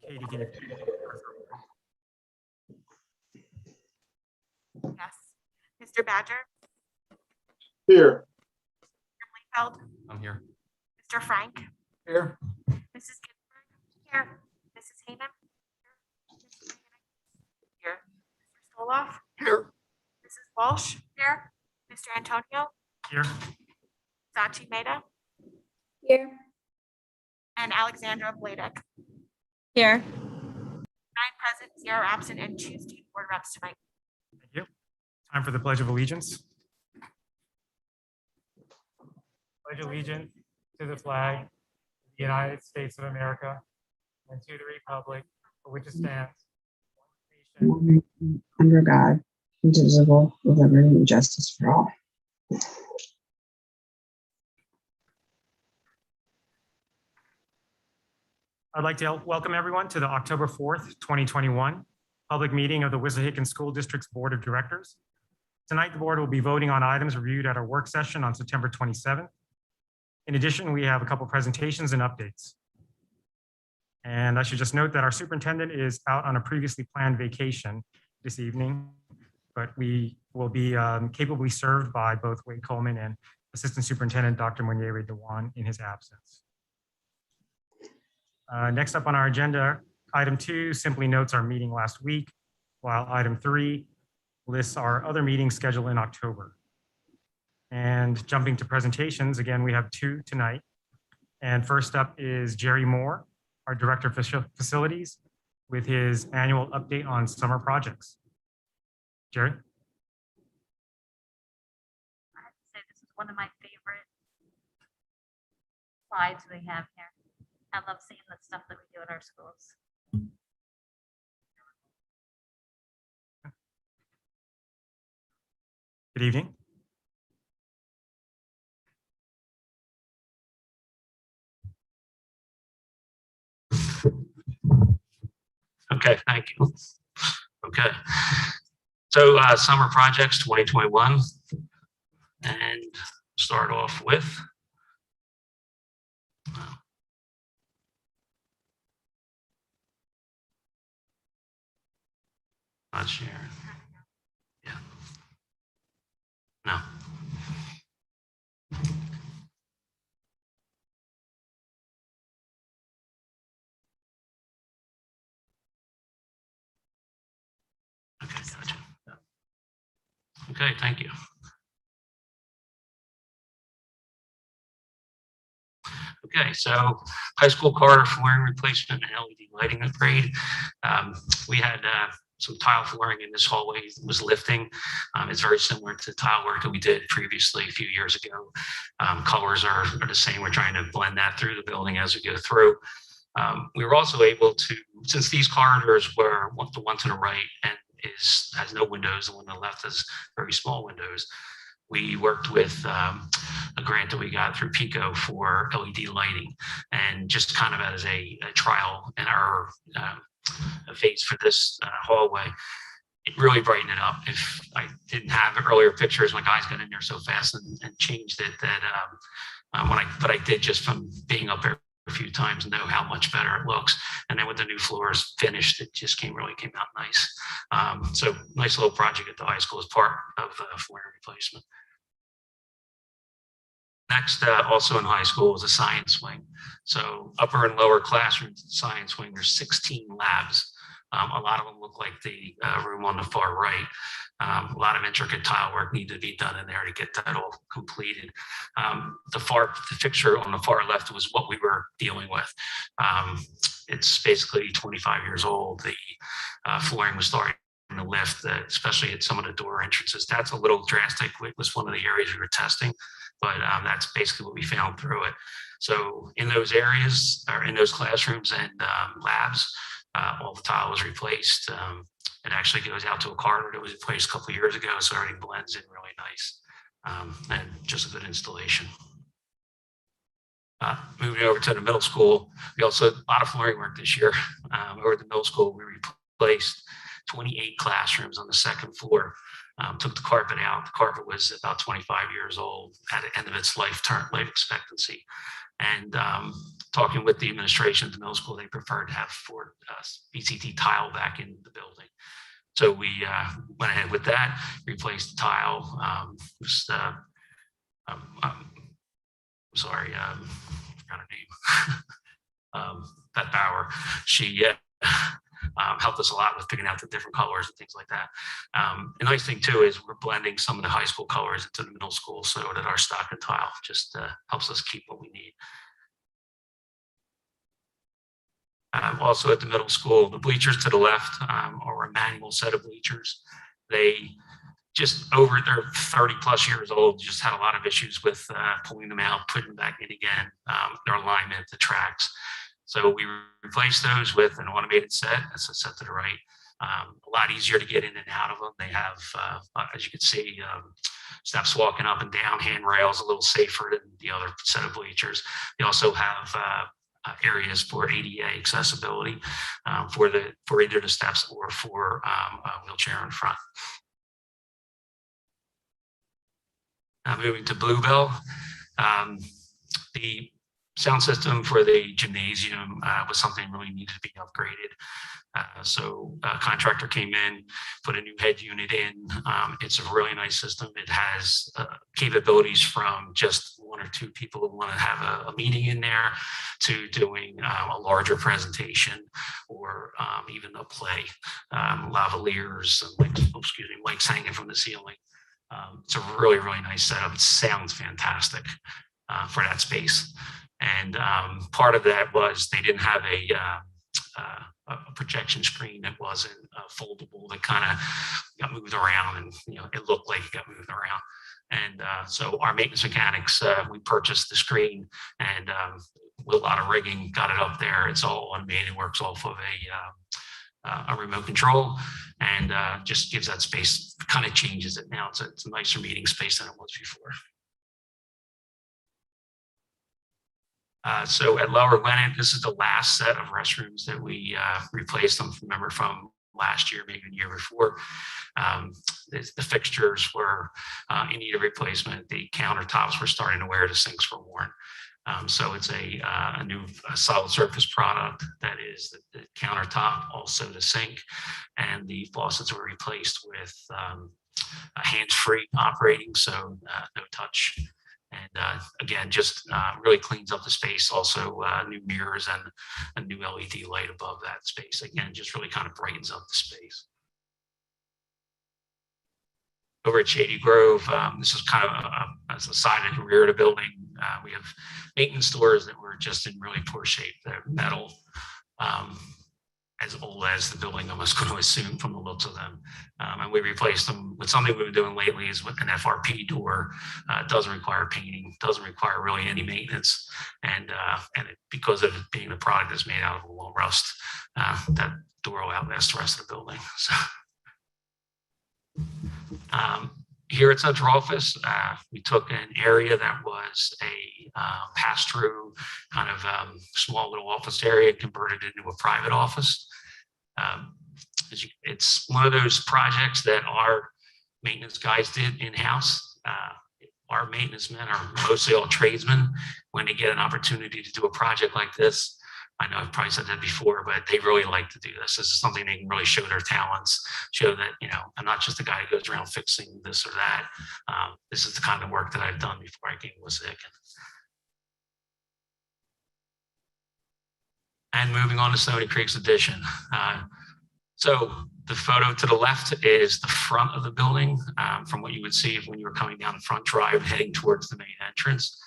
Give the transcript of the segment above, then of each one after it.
Katie, can you? Yes. Mr. Badger? Here. Mr. Bluebell? I'm here. Mr. Frank? Here. Mrs. Ginsburg? Here. Mrs. Heyman? Here. Mr. Stoloff? Here. Mrs. Walsh? Here. Mr. Antonio? Here. Sachi Meda? Here. And Alexandra Bladek. Here. 9 present, 0 absent, and 2 student board reps tonight. Thank you. Time for the Pledge of Allegiance. Pledge allegiance to the flag of the United States of America and to the republic for which it stands, one nation, one nation, under God, indivisible, with liberty and justice for all. I'd like to welcome everyone to the October 4th, 2021 public meeting of the Wissahickon School District's Board of Directors. Tonight, the board will be voting on items reviewed at our work session on September 27th. In addition, we have a couple presentations and updates. And I should just note that our superintendent is out on a previously planned vacation this evening, but we will be capably served by both Wade Coleman and Assistant Superintendent Dr. Moniere Dewan in his absence. Next up on our agenda, item 2 simply notes our meeting last week, while item 3 lists our other meetings scheduled in October. And jumping to presentations, again, we have 2 tonight. And first up is Jerry Moore, our Director of Facilities, with his annual update on summer projects. Jerry? I have to say this is one of my favorite slides we have here. I love seeing the stuff that we do in our schools. Good evening. Okay, thank you. Okay. So summer projects 2021, and start off with not sharing. Yeah. No. Okay, gotcha. Okay, thank you. Okay, so high school corridor flooring replacement and LED lighting upgrade. We had some tile flooring in this hallway was lifting. It's very similar to tile work that we did previously a few years ago. Colors are the same. We're trying to blend that through the building as we go through. We were also able to, since these corridors were the one to the right and has no windows, the one on the left has very small windows. We worked with a grant that we got through PICO for LED lighting, and just kind of as a trial and our phase for this hallway, it really brightened it up. If I didn't have earlier pictures, my guys got in there so fast and changed it that but I did just from being up there a few times know how much better it looks. And then with the new floors finished, it just really came out nice. So nice little project at the high school as part of flooring replacement. Next, also in high school is a science wing. So upper and lower classroom science wing, there's 16 labs. A lot of them look like the room on the far right. A lot of intricate tile work needed to be done in there to get that all completed. The picture on the far left was what we were dealing with. It's basically 25 years old. The flooring was starting to lift, especially at some of the door entrances. That's a little drastic. It was one of the areas we were testing, but that's basically what we found through it. So in those areas, or in those classrooms and labs, all the tile was replaced. It actually goes out to a corridor that was replaced a couple of years ago, so everything blends in really nice, and just a good installation. Moving over to the middle school, we also a lot of flooring work this year. Over at the middle school, we replaced 28 classrooms on the second floor. Took the carpet out. The carpet was about 25 years old at the end of its life expectancy. And talking with the administration of the middle school, they preferred to have VCT tile back in the building. So we went ahead with that, replaced the tile. Sorry, I forgot her name. Beth Bauer. She helped us a lot with figuring out the different colors and things like that. The nice thing too is we're blending some of the high school colors into the middle school so that our stock and tile just helps us keep what we need. Also at the middle school, the bleachers to the left are a manual set of bleachers. They just they're 30 plus years old, just had a lot of issues with pulling them out, putting them back in again, their alignment, the tracks. So we replaced those with an automated set. That's a set to the right. A lot easier to get in and out of them. They have, as you can see, steps walking up and down, handrails, a little safer than the other set of bleachers. They also have areas for ADA accessibility for either the steps or for a wheelchair in front. Now moving to Bluebell, the sound system for the gymnasium was something really needed to be upgraded. So a contractor came in, put a new head unit in. It's a really nice system. It has capabilities from just one or two people who want to have a meeting in there to doing a larger presentation or even a play, lavaliers, lights hanging from the ceiling. It's a really, really nice setup. It sounds fantastic for that space. And part of that was they didn't have a projection screen that wasn't foldable, that kind of got moved around, and it looked like it got moved around. And so our maintenance mechanics, we purchased the screen and with a lot of rigging, got it up there. It's all automated, works off of a remote control, and just gives that space, kind of changes it now. It's a nicer meeting space than it was before. So at Lower Gwinnett, this is the last set of restrooms that we replaced them. Remember from last year, maybe the year before. The fixtures were in need of replacement. The countertops were starting to wear, the sinks were worn. So it's a new solid surface product that is the countertop, also the sink, and the faucets were replaced with hands-free operating, so no touch. And again, just really cleans up the space. Also new mirrors and a new LED light above that space. Again, just really kind of brightens up the space. Over at Shady Grove, this is kind of as a side and rear of the building. We have maintenance stores that were just in really poor shape. They're metal, as old as the building, I was going to assume from the looks of them. And we replaced them with something we've been doing lately is with an FRP door. It doesn't require painting, doesn't require really any maintenance. And because of it being the product that's made out of a low rust, that door will outlast the rest of the building. So. Here at Central Office, we took an area that was a pass-through kind of small little office area, converted it into a private office. It's one of those projects that our maintenance guys did in-house. Our maintenance men are mostly all tradesmen. When they get an opportunity to do a project like this, I know I've probably said that before, but they really like to do this. This is something they can really show their talents, show that, I'm not just a guy who goes around fixing this or that. This is the kind of work that I've done before I came to WSD. And moving on to Stoney Creek's addition. So the photo to the left is the front of the building from what you would see when you were coming down the front drive heading towards the main entrance.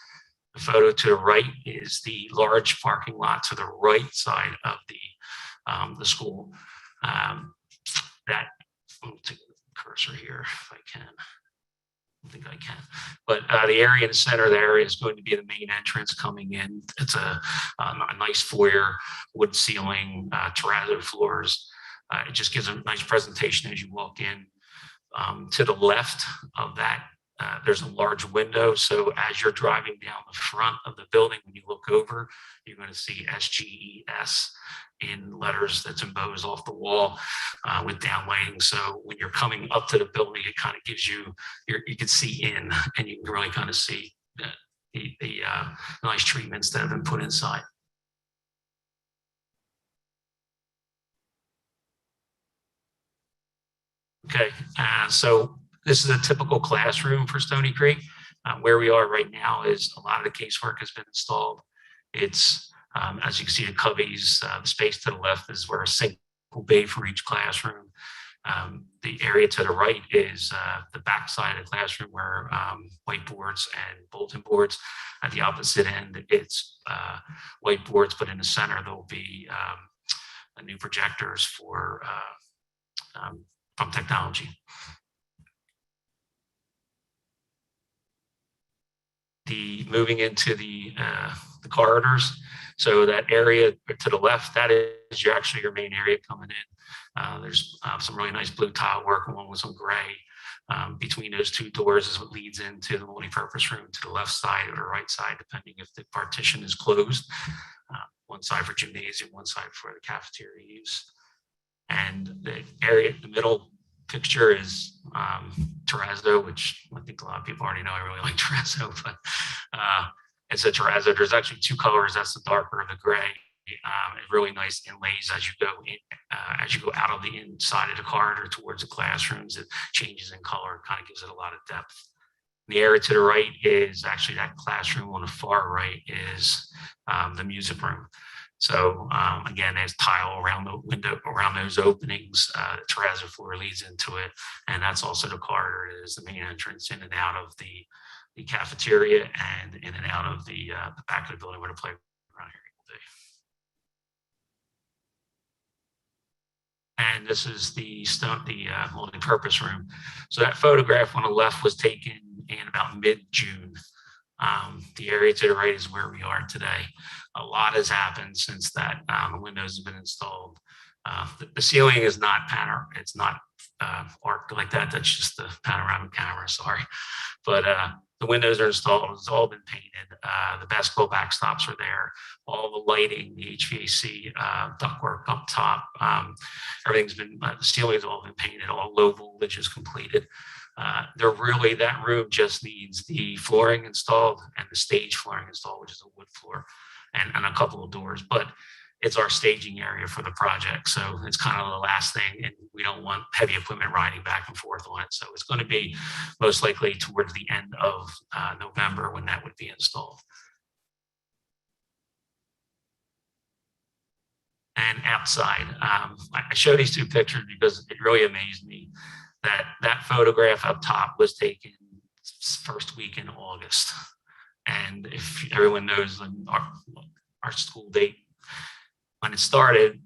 The photo to the right is the large parking lot to the right side of the school. I'll take the cursor here if I can. I think I can. But the area in the center there is going to be the main entrance coming in. It's a nice foyer, wood ceiling, terrazzo floors. It just gives a nice presentation as you walk in. To the left of that there's a large window. So as you're driving down the front of the building, when you look over, you're going to see SGES in letters that's embossed off the wall with downlighting. So when you're coming up to the building, it kind of gives you, you can see in, and you can really kind of see the nice treatments that have been put inside. Okay, so this is a typical classroom for Stoney Creek. Where we are right now is a lot of the casework has been installed. It's, as you can see, the cubbies, the space to the left is where a single bay for each classroom. The area to the right is the back side of the classroom where whiteboards and bulletin boards. At the opposite end, it's whiteboards, but in the center, there'll be new projectors for from technology. Moving into the corridors. So that area to the left, that is actually your main area coming in. There's some really nice blue tile work along with some gray. Between those two doors is what leads into the multi-purpose room to the left side or the right side, depending if the partition is closed. One side for gymnasium, one side for the cafeteria use. And the area in the middle picture is terrazzo, which I think a lot of people already know. I really like terrazzo, but it's a terrazzo. There's actually two colors. That's the darker and the gray. It's really nice inlays as you go in, as you go out of the inside of the corridor towards the classrooms. It changes in color. It kind of gives it a lot of depth. The area to the right is actually that classroom. On the far right is the music room. So again, there's tile around the window, around those openings. The terrazzo floor leads into it, and that's also the corridor. It is the main entrance in and out of the cafeteria and in and out of the back of the building where the playground area will be. And this is the multi-purpose room. So that photograph on the left was taken in about mid-June. The area to the right is where we are today. A lot has happened since that. The windows have been installed. The ceiling is not it's not arced like that. That's just the panoramic camera, sorry. But the windows are installed. It's all been painted. The basketball backstops are there. All the lighting, the HVAC, ductwork up top. Everything's been, the ceiling's all been painted. All low voltage is completed. That room just needs the flooring installed and the stage flooring installed, which is a wood floor, and a couple of doors. But it's our staging area for the project. So it's kind of the last thing, and we don't want heavy equipment riding back and forth on it. So it's going to be most likely towards the end of November when that would be installed. And outside, I show these two pictures because it really amazed me that photograph up top was taken first week in August. And if everyone knows our school date, when it started,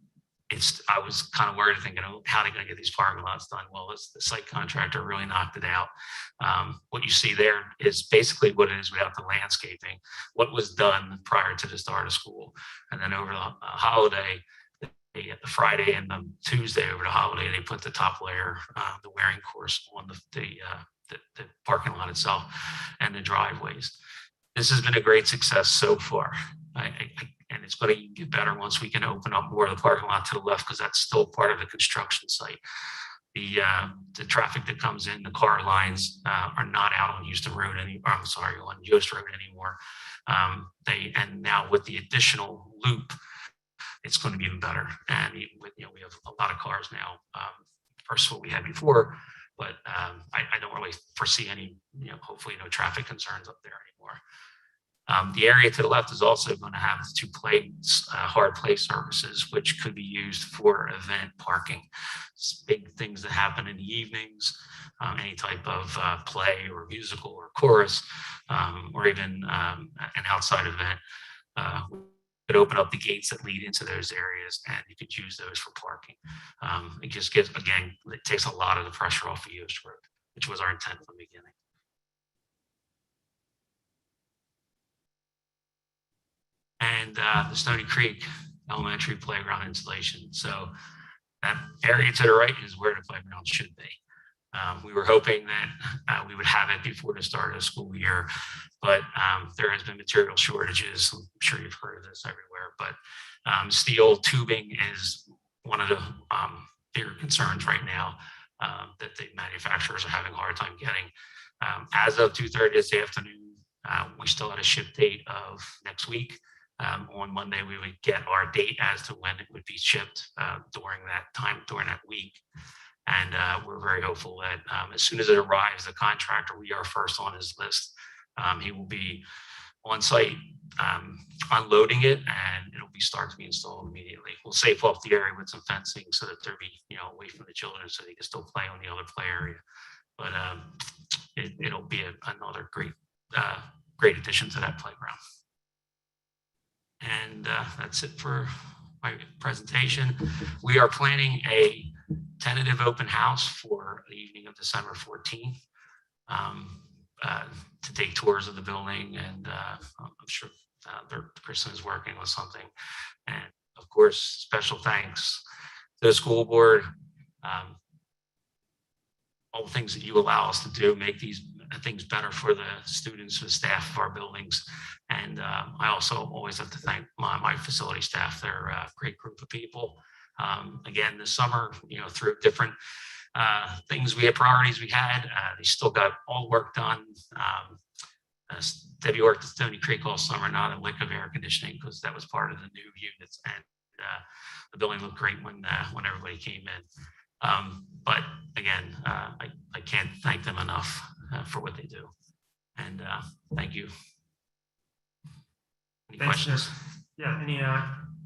I was kind of worried, thinking, oh, how are they going to get these parking lots done? Well, the site contractor really knocked it out. What you see there is basically what it is without the landscaping, what was done prior to the start of school. And then over the holiday, the Friday and the Tuesday over the holiday, they put the top layer, the wearing course on the parking lot itself and the driveways. This has been a great success so far. And it's going to get better once we can open up more of the parking lot to the left, because that's still part of the construction site. The traffic that comes in, the car lines are not out on Houston Road on Yost Road anymore. And now with the additional loop, it's going to be even better. And even with, we have a lot of cars now versus what we had before, but I don't really foresee any, hopefully no traffic concerns up there anymore. The area to the left is also going to have two hard play services, which could be used for event parking. It's big things that happen in the evenings, any type of play or musical or chorus, or even an outside event. Could open up the gates that lead into those areas, and you could use those for parking. It just gives, again, it takes a lot of the pressure off of Yost Road, which was our intent from the beginning. And the Stoney Creek Elementary playground installation. So that area to the right is where the playground should be. We were hoping that we would have it before the start of the school year, but there has been material shortages. I'm sure you've heard of this everywhere, but steel tubing is one of the bigger concerns right now that the manufacturers are having a hard time getting. As of 2:30 this afternoon, we still had a ship date of next week. On Monday, we would get our date as to when it would be shipped during that time, during that week. And we're very hopeful that as soon as it arrives, the contractor, we are first on his list. He will be on site unloading it, and it'll start to be installed immediately. We'll safe off the area with some fencing so that they'll be, away from the children so they can still play on the other play area. But it'll be another great addition to that playground. And that's it for my presentation. We are planning a tentative open house for the evening of December 14th to take tours of the building, and I'm sure Kristen is working on something. And of course, special thanks to the school board. All the things that you allow us to do, make these things better for the students, the staff of our buildings. And I also always have to thank my facility staff. They're a great group of people. Again, this summer, through different things, we had priorities we had. They still got all work done. Debbie worked at Stoney Creek all summer, not a lick of air conditioning because that was part of the new units. And the building looked great when everybody came in. But again, I can't thank them enough for what they do. And thank you. Any Thanks, questions? Yeah, any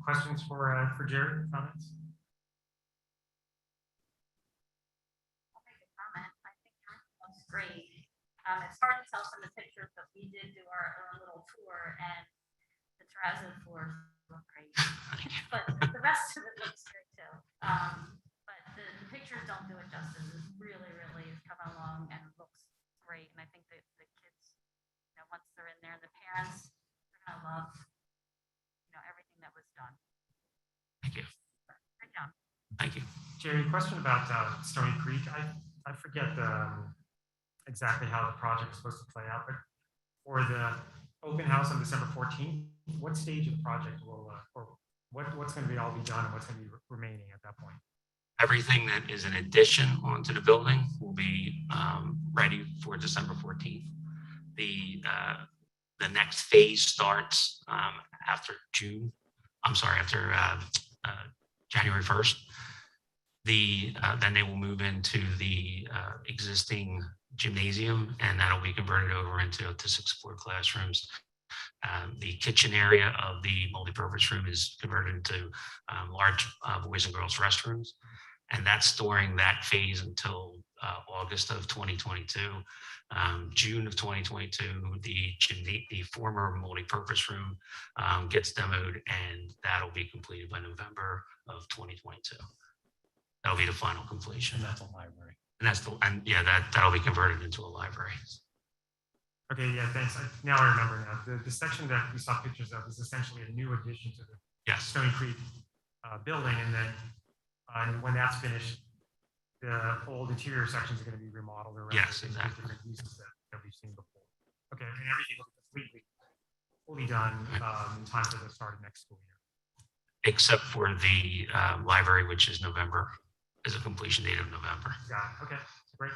questions for Jerry, comments? I'll make a comment. I think your looks great. It's hard to tell from the pictures, but we did do our own little tour, and the terrazzo floors look great. But the rest of it looks great too. But the pictures don't do it justice. It's really is coming along and looks great. And I think that the kids, once they're in there, the parents are gonna love, everything that was done. Thank you. Great job. Thank you. Jerry, question about Stoney Creek. I forget exactly how the project is supposed to play out, but for the open house on December 14th, what stage of the project will, or what's going to be all be done and what's going to be remaining at that point? Everything that is an addition onto the building will be ready for December 14th. The next phase starts after January 1st. Then they will move into the existing gymnasium, and that'll be converted over into autistic support classrooms. The kitchen area of the multipurpose room is converted into large boys and girls restrooms, and that's during that phase until August of 2022. June of 2022, the former multipurpose room gets demoed, and that'll be completed by November of 2022. That'll be the final completion. And that's a library. That'll be converted into a library. Okay, yeah, thanks. Now I remember now. The section that we saw pictures of is essentially a new addition to the Stoney Creek building, and then when that's finished, the old interior sections are going to be remodeled around different uses that we've seen before. Okay, and everything will be fully done in time for the start of next school year. Except for the library, which is November, is a completion date of November. Got it. Okay, great.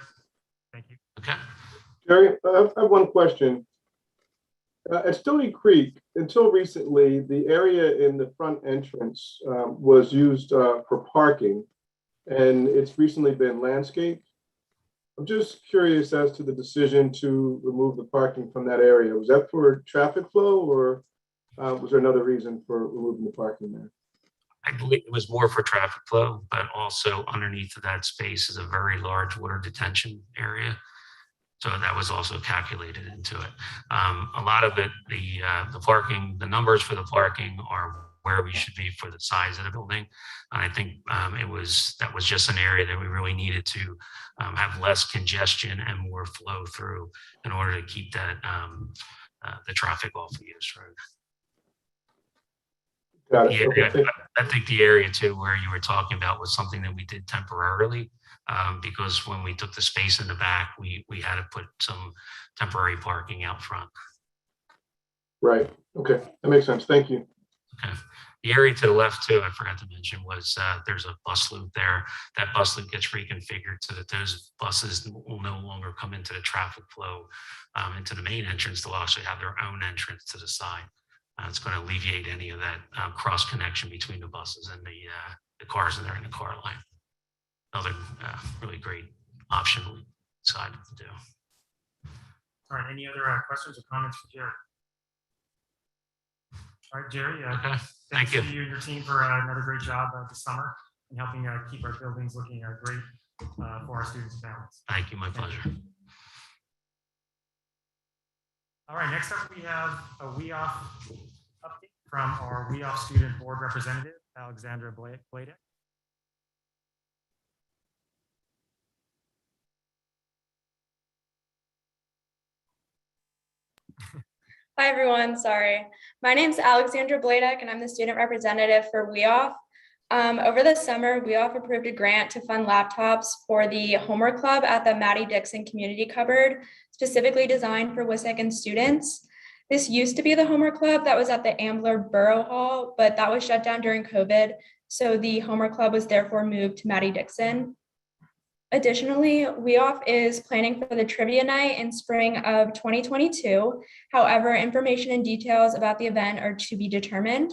Thank you. Okay. Jerry, I have one question. At Stony Creek, until recently, the area in the front entrance was used for parking, and it's recently been landscaped. I'm just curious as to the decision to remove the parking from that area. Was that for traffic flow, or was there another reason for removing the parking there? I believe it was more for traffic flow, but also underneath of that space is a very large water detention area. So that was also calculated into it. A lot of it, the parking, the numbers for the parking are where we should be for the size of the building. And I think that was just an area that we really needed to have less congestion and more flow through in order to keep that the traffic off of East Road. Got The it. Okay, area, I think the area too where you were talking about was something that we did temporarily, because when we took the space in the back, we had to put some temporary parking out front. right. Okay, that makes sense. Thank you. Okay. The area to the left too, I forgot to mention, was there's a bus loop there. That bus loop gets reconfigured so that those buses will no longer come into the traffic flow into the main entrance. They'll actually have their own entrance to the side. It's going to alleviate any of that cross connection between the buses and the cars that are in the car line. Another really great option we decided to do. All right, any other questions or comments for Jerry? All right, Jerry. Okay, Thanks thank you. to you and your team for another great job this summer and helping keep our buildings looking great for our students and families. Thank you, my pleasure. All right, next up we have a WEOF update from our WEOF student board representative, Alexandra Bladek. Hi, everyone. Sorry. My name is Alexandra Bladek, and I'm the student representative for WEOF. Over the summer, WEOF approved a grant to fund laptops for the homework club at the Maddie Dixon Community Cupboard, specifically designed for Wissahickon students. This used to be the homework club that was at the Ambler Borough Hall, but that was shut down during COVID. So the homework club was therefore moved to Maddie Dixon. Additionally, WEOF is planning for the trivia night in spring of 2022. However, information and details about the event are to be determined.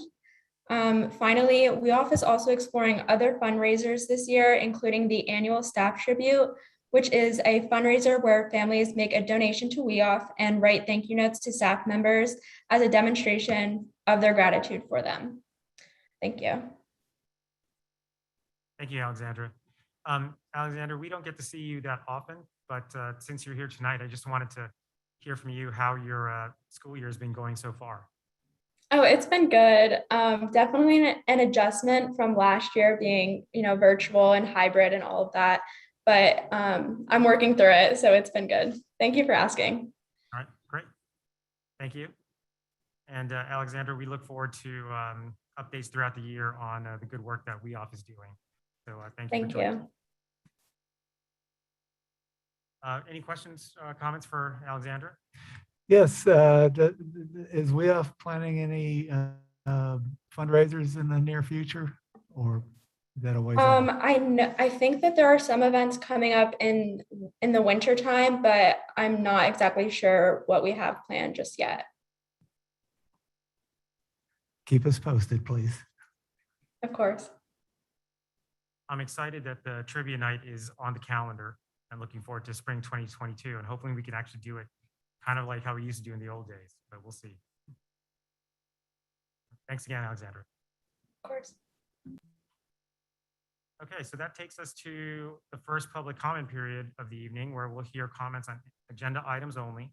Finally, WEOF is also exploring other fundraisers this year, including the annual staff tribute, which is a fundraiser where families make a donation to WEOF and write thank you notes to staff members as a demonstration of their gratitude for them. Thank you. Thank you, Alexandra. Alexander, we don't get to see you that often, but since you're here tonight, I just wanted to hear from you how your school year has been going so far. Oh, it's been good. Definitely an adjustment from last year being, virtual and hybrid and all of that, but I'm working through it, so it's been good. Thank you for asking. All right, great. Thank you. And Alexander, we look forward to updates throughout the year on the good work that WEOF is doing. So thank you. Thank you. Any questions, comments for Alexandra? Yes, is WEOF planning any fundraisers in the near future, or is that a ways off? I think that there are some events coming up in the winter time, but I'm not exactly sure what we have planned just yet. Keep us posted, please. Of course. I'm excited that the trivia night is on the calendar and looking forward to spring 2022. And hopefully we can actually do it kind of like how we used to do in the old days, but we'll see. Thanks again, Alexandra. Of course. Okay, so that takes us to the first public comment period of the evening, where we'll hear comments on agenda items only.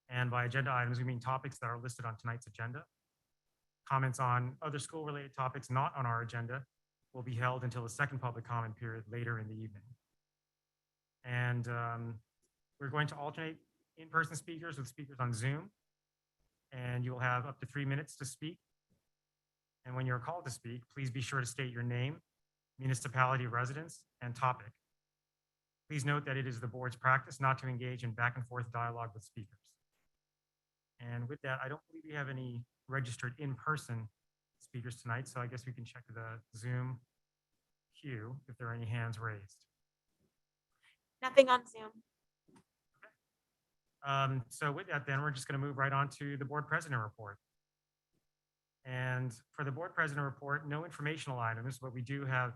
And by agenda items, we mean topics that are listed on tonight's agenda. Comments on other school-related topics not on our agenda will be held until the second public comment period later in the evening. And we're going to alternate in-person speakers with speakers on Zoom. And you'll have up to 3 minutes to speak. And when you're called to speak, please be sure to state your name, municipality of residence, and topic. Please note that it is the board's practice not to engage in back and forth dialogue with speakers. And with that, I don't believe we have any registered in-person speakers tonight, so I guess we can check the Zoom queue if there are any hands raised. Nothing on Zoom. So with that, then we're just going to move right on to the board president report. And for the board president report, no informational items, but we do have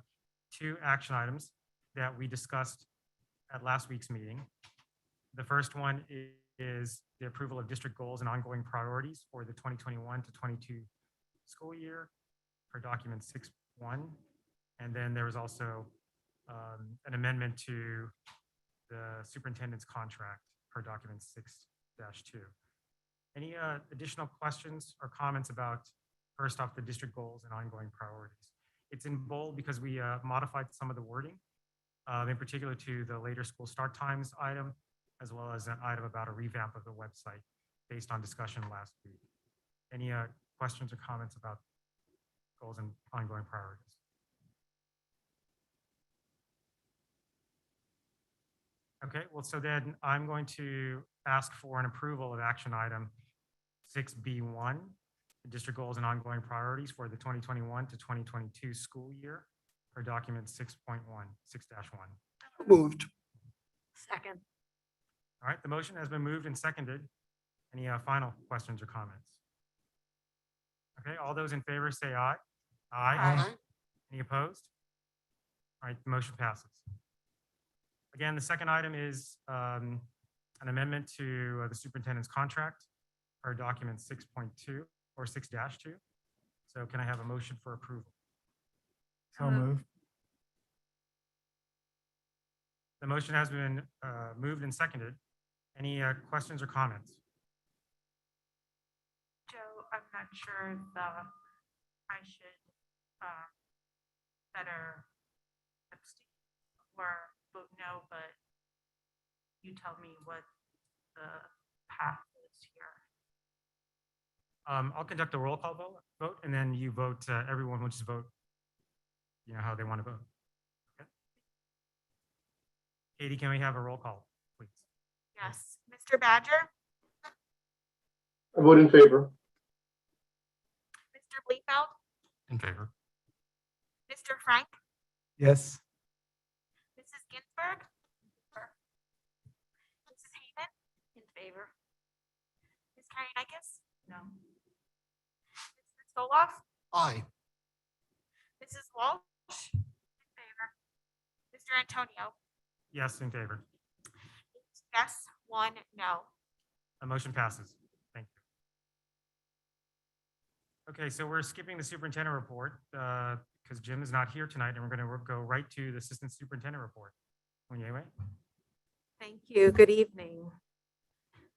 2 action items that we discussed at last week's meeting. The first one is the approval of district goals and ongoing priorities for the 2021 to 22 school year for document 6.1. And then there was also an amendment to the superintendent's contract per document 6-2. Any additional questions or comments about, first off, the district goals and ongoing priorities? It's in bold because we modified some of the wording, in particular to the later school start times item, as well as an item about a revamp of the website based on discussion last week. Any questions or comments about goals and ongoing priorities. Okay, well, so then I'm going to ask for an approval of action item 6B1, the district goals and ongoing priorities for the 2021 to 2022 school year for document 6.1, 6-1. Moved. Second. All right, the motion has been moved and seconded. Any final questions or comments? Okay, all those in favor say aye. Aye. Any opposed? All right, the motion passes. Again, the second item is an amendment to the superintendent's contract for document 6.2 or 6-2. So can I have a motion for approval? So moved. The motion has been moved and seconded. Any questions or comments? Joe, I'm not sure if I should better abstain or vote no, but you tell me what the path is here. I'll conduct a roll call vote, and then you vote, everyone will just vote, you know, how they want to vote. Okay. Katie, can we have a roll call, please? Yes, Mr. Badger, I vote in favor. Mr. Bleefeld, In favor. Mr. Frank, Yes. Mrs. Ginsburg, Mrs. Hayden, In favor. Ms. Kariakis? No. Mrs. Soloff, Aye. Mrs. Walsh? In favor. Mr. Antonio? Yes, in favor. Yes, 1 no. The motion passes. Thank you. Okay, so we're skipping the superintendent report because Jim is not here tonight, and we're going to go right to the assistant superintendent report. Onyewe? Thank you. Good evening.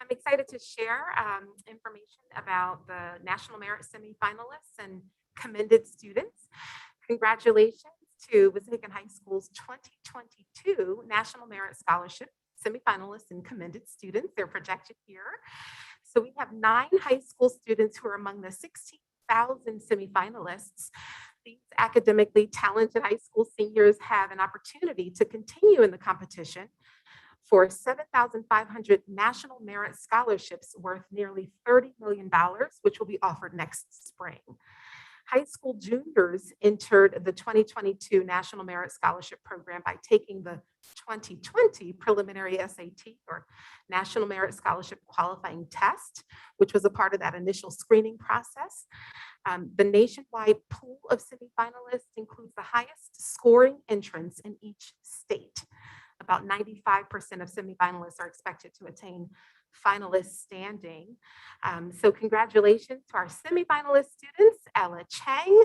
I'm excited to share information about the National Merit semifinalists and commended students. Congratulations to Wissahickon High School's 2022 National Merit Scholarship semifinalists and commended students. They're projected here. So we have 9 high school students who are among the 16,000 semifinalists. These academically talented high school seniors have an opportunity to continue in the competition for 7,500 National Merit Scholarships worth nearly $30 million, which will be offered next spring. High school juniors entered the 2022 National Merit Scholarship Program by taking the 2020 preliminary SAT or National Merit Scholarship Qualifying Test, which was a part of that initial screening process. The nationwide pool of semifinalists includes the highest scoring entrants in each state. About 95% of semifinalists are expected to attain finalist standing. So congratulations to our semifinalist students, Ella Chang,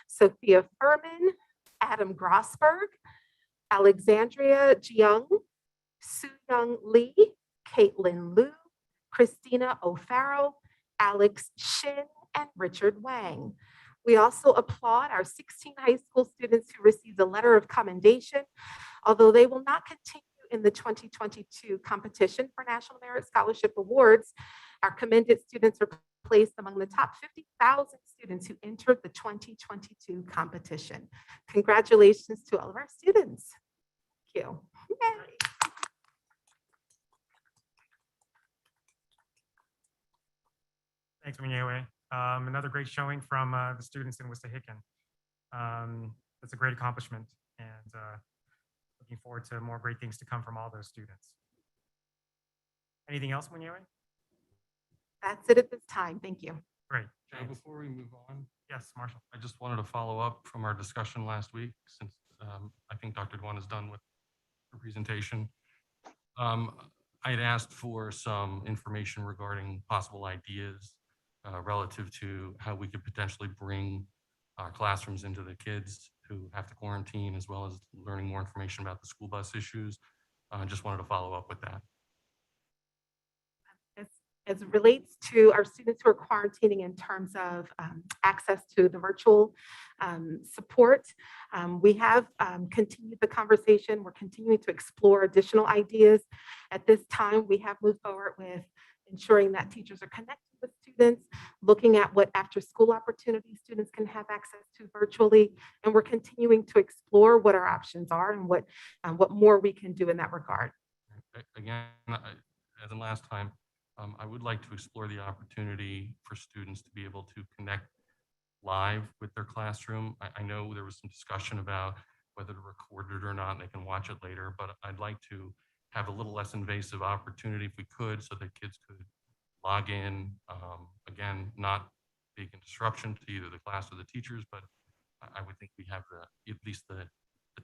Sophia Furman, Adam Grossberg, Alexandria Jiang, Soo-Young Lee, Caitlin Liu, Christina O'Farrell, Alex Shin, and Richard Wang. We also applaud our 16 high school students who received a letter of commendation, although they will not continue in the 2022 competition for National Merit Scholarship Awards. Our commended students are placed among the top 50,000 students who entered the 2022 competition. Congratulations to all of our students. Thank you. Yay. Thanks, Onyewe. Another great showing from the students in Wissahickon. That's a great accomplishment, and looking forward to more great things to come from all those students. Anything else, Onyewe? That's it at this time. Thank you. Great. Joe, Thanks. before we move on, Yes, Marshall. I just wanted to follow up from our discussion last week, since I think Dr. Dwan is done with her presentation. I had asked for some information regarding possible ideas relative to how we could potentially bring our classrooms into the kids who have to quarantine, as well as learning more information about the school bus issues. Just wanted to follow up with that. As it relates to our students who are quarantining in terms of access to the virtual support, we have continued the conversation. We're continuing to explore additional ideas. At this time, we have moved forward with ensuring that teachers are connecting with students, looking at what after-school opportunities students can have access to virtually. And we're continuing to explore what our options are and what more we can do in that regard. Again, as in last time, I would like to explore the opportunity for students to be able to connect live with their classroom. I know there was some discussion about whether to record it or not, and they can watch it later, but I'd like to have a little less invasive opportunity if we could, so that kids could log in. Again, not being a disruption to either the class or the teachers, but I would think we have at least the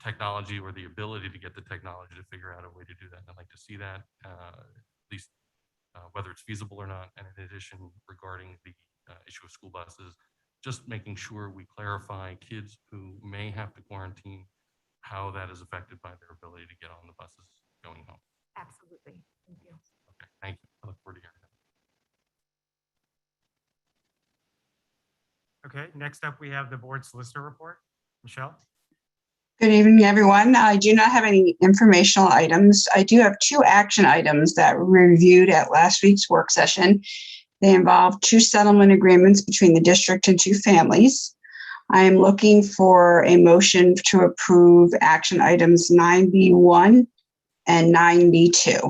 technology or the ability to get the technology to figure out a way to do that. And I'd like to see that, at least whether it's feasible or not. And in addition, regarding the issue of school buses, just making sure we clarify kids who may have to quarantine, how that is affected by their ability to get on the buses going home. Absolutely. Thank you. Okay, thank you. I look forward to hearing that. Okay, next up, we have the board solicitor report. Michelle? Good evening, everyone. I do not have any informational items. I do have 2 action items that were reviewed at last week's work session. They involve 2 settlement agreements between the district and 2 families. I am looking for a motion to approve action items 9B1 and 9B2. So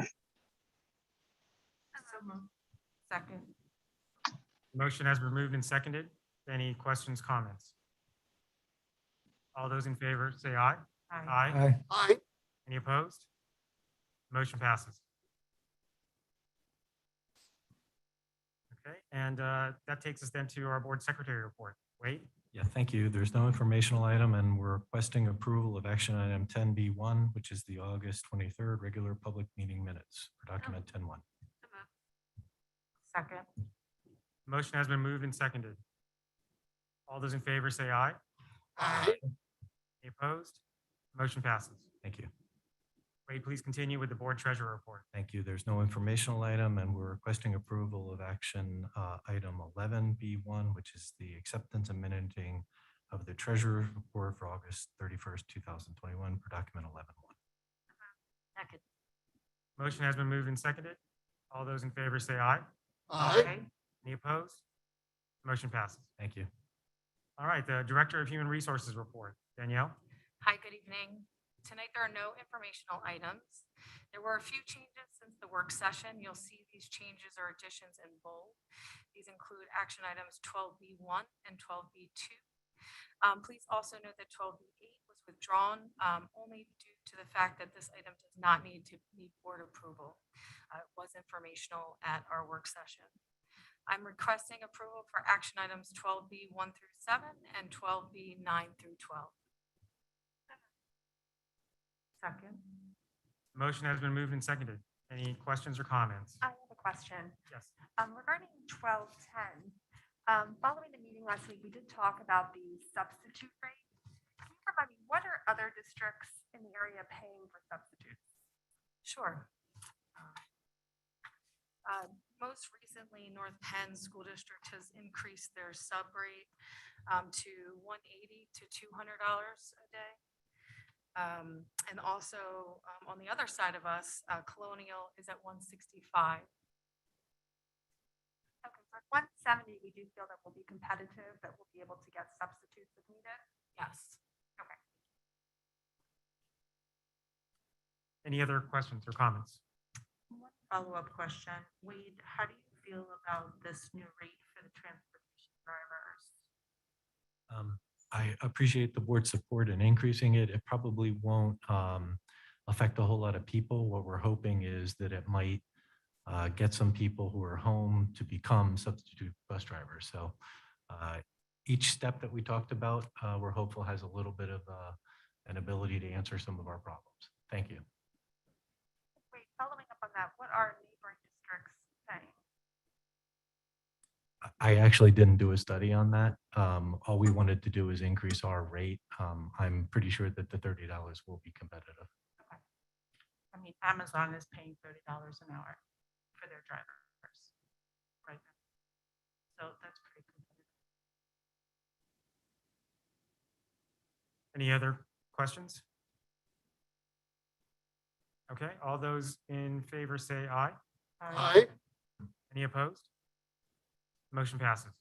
moved. Second. Motion has been moved and seconded. Any questions, comments? All those in favor, say aye. Aye. Aye. Any opposed? Motion passes. Okay, and that takes us then to our board secretary report. Wade? Yeah, thank you. There's no informational item, and we're requesting approval of action item 10B1, which is the August 23rd regular public meeting minutes for document 10-1. Second. Motion has been moved and seconded. All those in favor, say aye. Aye. Any opposed? Motion passes. Thank you. Wade, please continue with the board treasurer report. Thank you. There's no informational item, and we're requesting approval of action item 11B1, which is the acceptance and minuting of the treasurer's report for August 31st, 2021 for document 11-1. Second. Motion has been moved and seconded. All those in favor, say aye. Aye. Any opposed? Motion passes. Thank you. All right, the Director of Human Resources report. Danielle? Hi, good evening. Tonight, there are no informational items. There were a few changes since the work session. You'll see these changes or additions in bold. These include action items 12B1 and 12B2. Please also note that 12B8 was withdrawn only due to the fact that this item does not need board approval. It was informational at our work session. I'm requesting approval for action items 12B1 through 7 and 12B9 through 12. Second. Motion has been moved and seconded. Any questions or comments? I have a question. Yes. Regarding 1210, following the meeting last week, we did talk about the substitute rate. Can you remind me, what are other districts in the area paying for substitutes? Sure. Most recently, North Penn School District has increased their sub rate to $180 to $200 a day. And also on the other side of us, Colonial is at $165. Okay, so at 170, we do feel that we'll be competitive, that we'll be able to get substitutes if needed. Yes. Okay. Any other questions or comments? One follow-up question. Wade, how do you feel about this new rate for the transportation drivers? I appreciate the board's support in increasing it. It probably won't affect a whole lot of people. What we're hoping is that it might get some people who are home to become substitute bus drivers. So each step that we talked about, we're hopeful has a little bit of an ability to answer some of our problems. Thank you. Wait, following up on that, what are neighboring districts saying? I actually didn't do a study on that. All we wanted to do is increase our rate. I'm pretty sure that the $30 will be competitive. Okay. I mean, Amazon is paying $30 an hour for their drivers right now. So that's pretty competitive. Any other questions? Okay, all those in favor say aye. Aye. Any opposed? Motion passes.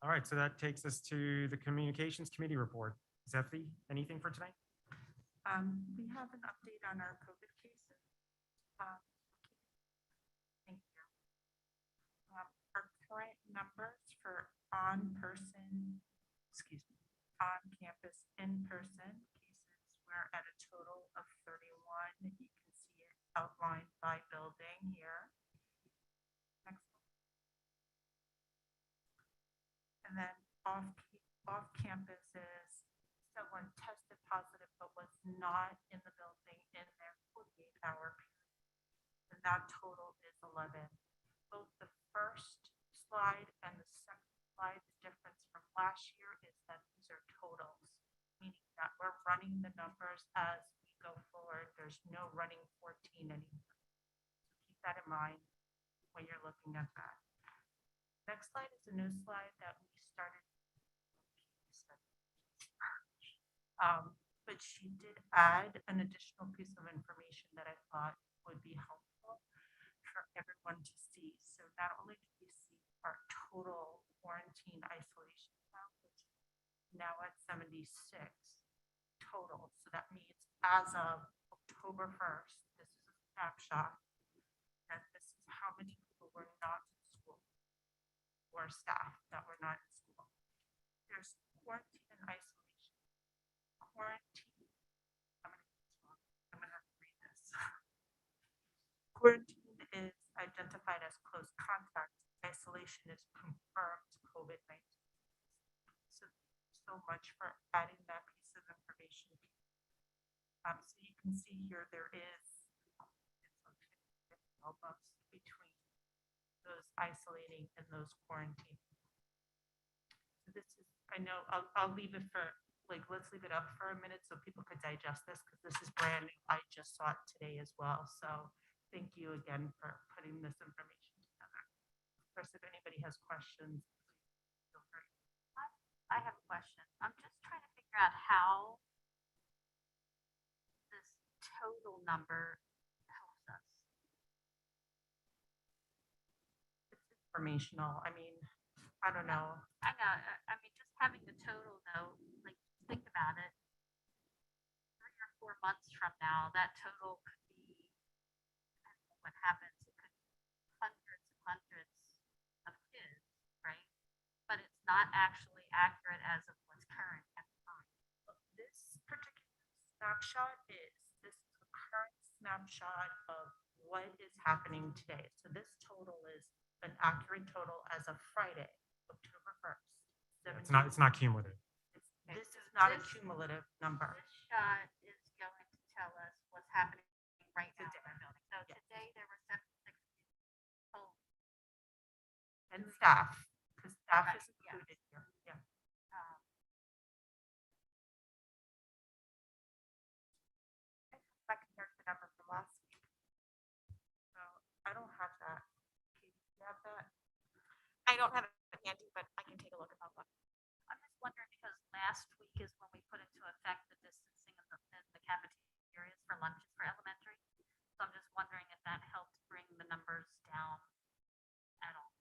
All right, so that takes us to the Communications Committee report. Zephie, anything for tonight? We have an update on our COVID cases. Thank you. Our current numbers for on-campus, in-person cases, we're at a total of 31. You can see it outlined by building here. Next one. And then off campuses, someone tested positive but was not in the building in their 48-hour period. And that total is 11. Both the first slide and the second slide, the difference from last year is that these are totals, meaning that we're running the numbers as we go forward. There's no running 14 anymore. So keep that in mind when you're looking at that. Next slide is a new slide that we started. But she did add an additional piece of information that I thought would be helpful for everyone to see. So not only do we see our total quarantine isolation count, which is now at 76 total. So that means as of October 1st, this is a snapshot, and this is how many people were not in school or staff that were not in school. There's quarantine and isolation. Quarantine, I'm gonna have to read this. Quarantine is identified as close contact. Isolation is confirmed COVID-19. So much for adding that piece of information. So you can see here there is almost between those isolating and those quarantining. So this is, I know I'll leave it for let's leave it up for a minute so people could digest this, because this is brand new. I just saw it today as well. So thank you again for putting this information together. Of course, if anybody has questions, feel free. I have a question. I'm just trying to figure out how this total number helps us. It's informational. I mean, I don't know. I know. I mean, just having the total though, like think about it. 3 or 4 months from now, that total could be, depending on what happens, it could be hundreds and hundreds of kids, right? But it's not actually accurate as of what's current at the time. This particular snapshot is a current snapshot of what is happening today. So this total is an accurate total as of Friday, October 1st. It's not cumulative. This is not a cumulative number. This shot is going to tell us what's happening right now in our building. So today there were 76 total. And staff, because staff is Right, included here. Yeah. That compared to the number from last week. So I don't have that. Katie, do you have that? I don't have it handy, but I can take a look at that. I'm just wondering because last week is when we put into effect the distancing in the cafeterias for lunches for elementary. So I'm just wondering if that helped bring the numbers down at all.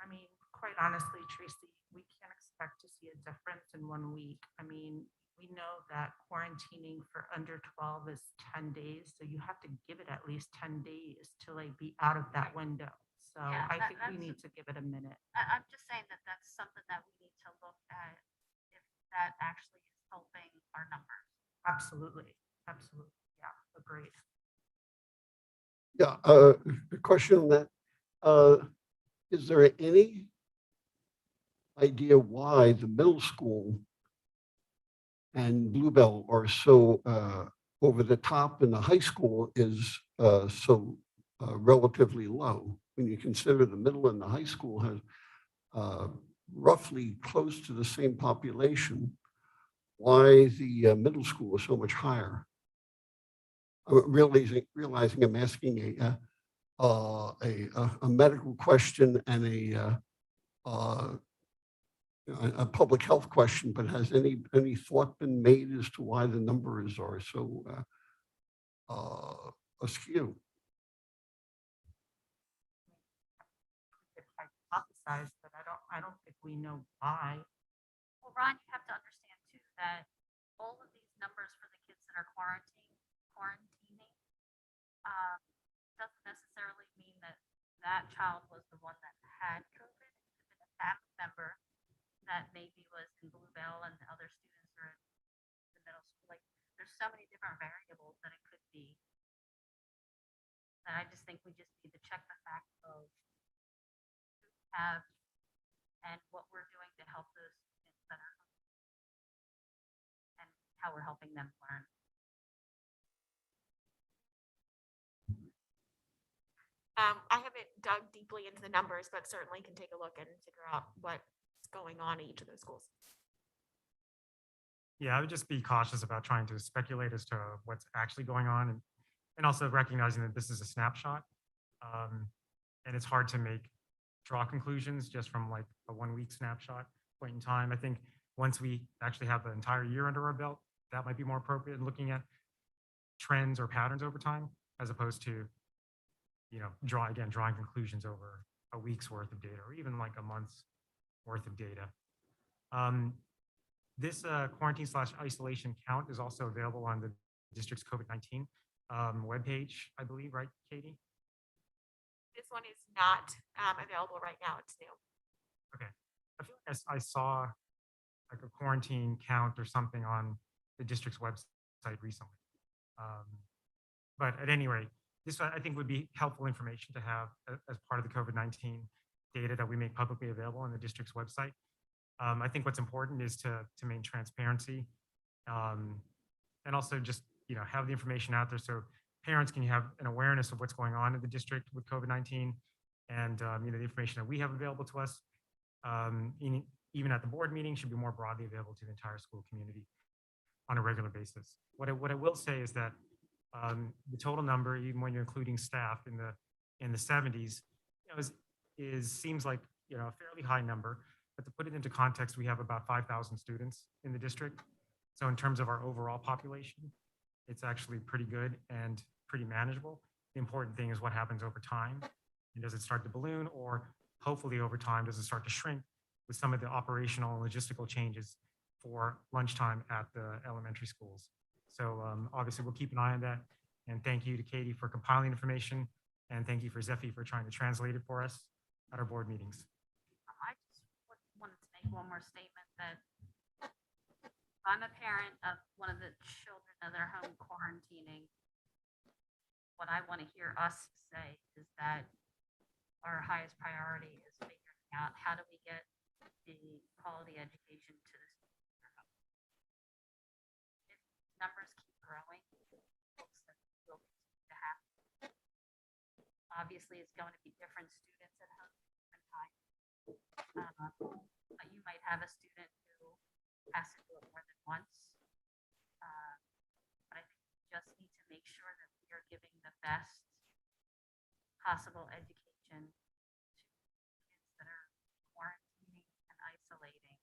I mean, quite honestly, Tracy, we can't expect to see a difference in 1 week. I mean, we know that quarantining for under 12 is 10 days. So you have to give it at least 10 days to be out of that window. So Yeah, I think we need to give it a minute. I'm just saying that that's something that we need to look at if that actually is helping our numbers. Absolutely. Absolutely. Yeah, agreed. Yeah, a question on that. Is there any idea why the middle school and Bluebell are so over the top and the high school is so relatively low? When you consider the middle and the high school has roughly close to the same population, why the middle school is so much higher? Realizing I'm asking a medical question and a public health question, but has any thought been made as to why the numbers are so askew? guys, but I don't think we know why. Well, Ron, you have to understand too, that all of these numbers for the kids that are quarantining, doesn't necessarily mean that that child was the one that had COVID. It could have been a family member that maybe was in Bluebell and the other students are in the middle school. Like, there's so many different variables that it could be. And I just think we just need to check the fact of who we have and what we're doing to help those students that are and how we're helping them learn. I haven't dug deeply into the numbers, but certainly can take a look and figure out what's going on in each of those schools. Yeah, I would just be cautious about trying to speculate as to what's actually going on and also recognizing that this is a snapshot. And it's hard to draw conclusions just from like a 1 week snapshot point in time. I think once we actually have the entire year under our belt, that might be more appropriate in looking at trends or patterns over time, as opposed to, drawing conclusions over a week's worth of data or even like a month's worth of data. This quarantine/isolation count is also available on the district's COVID-19 webpage, I believe, right, Katie? This one is not available right now. It's new. Okay. I feel like I saw like a quarantine count or something on the district's website recently. But at any rate, this I think would be helpful information to have as part of the COVID-19 data that we make publicly available on the district's website. I think what's important is to maintain transparency and also just have the information out there so parents can have an awareness of what's going on in the district with COVID-19 and the information that we have available to us, even at the board meeting, should be more broadly available to the entire school community on a regular basis. What I will say is that the total number, even when you're including staff in the 70s, seems like a fairly high number. But to put it into context, we have about 5,000 students in the district. So in terms of our overall population, it's actually pretty good and pretty manageable. The important thing is what happens over time. And does it start to balloon, or hopefully over time, does it start to shrink with some of the operational and logistical changes for lunchtime at the elementary schools? So obviously we'll keep an eye on that. And thank you to Katie for compiling information. And thank you for Zephy for trying to translate it for us at our board meetings. I just wanted to make one more statement that I'm a parent of one of the children that are home quarantining. What I want to hear us say is that our highest priority is figuring out how do we get the quality education to the students. If numbers keep growing, books that will continue to happen. Obviously, it's going to be different students at home, different times. But you might have a student who has to do it more than once. But I think we just need to make sure that we are giving the best possible education to kids that are quarantining and isolating.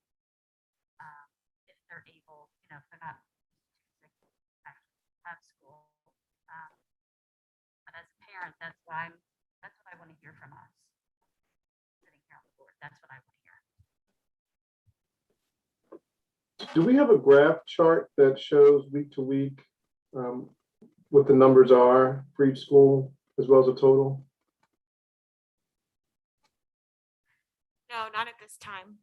If they're able, if they're not too sick to actually have school. But as a parent, that's what I want to hear from us. Sitting here on the board, that's what I want to hear. Do we have a graph chart that shows week to week what the numbers are for each school as well as a total? No, not at this time.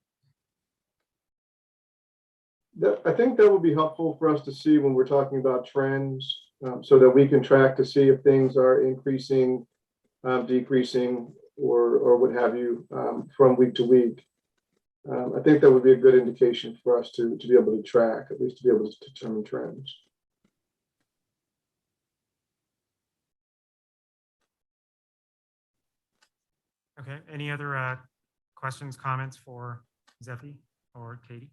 I think that would be helpful for us to see when we're talking about trends so that we can track to see if things are increasing, decreasing, or what have you from week to week. I think that would be a good indication for us to be able to track, at least to be able to determine trends. Okay, any other questions, comments for Zephy or Katie?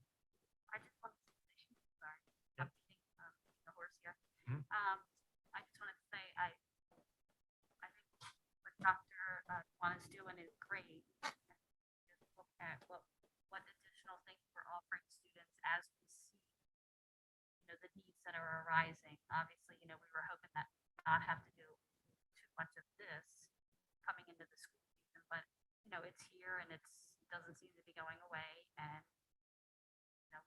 I just want to say, sorry, Yep. I'm beating the horse here. Mhm. I just wanted to say, I think what Dr. Juan is doing is great. Just look at what additional things we're offering students as we see, the needs that are arising. Obviously, we were hoping that not have to do too much of this coming into the school season, but it's here and it's doesn't seem to be going away, and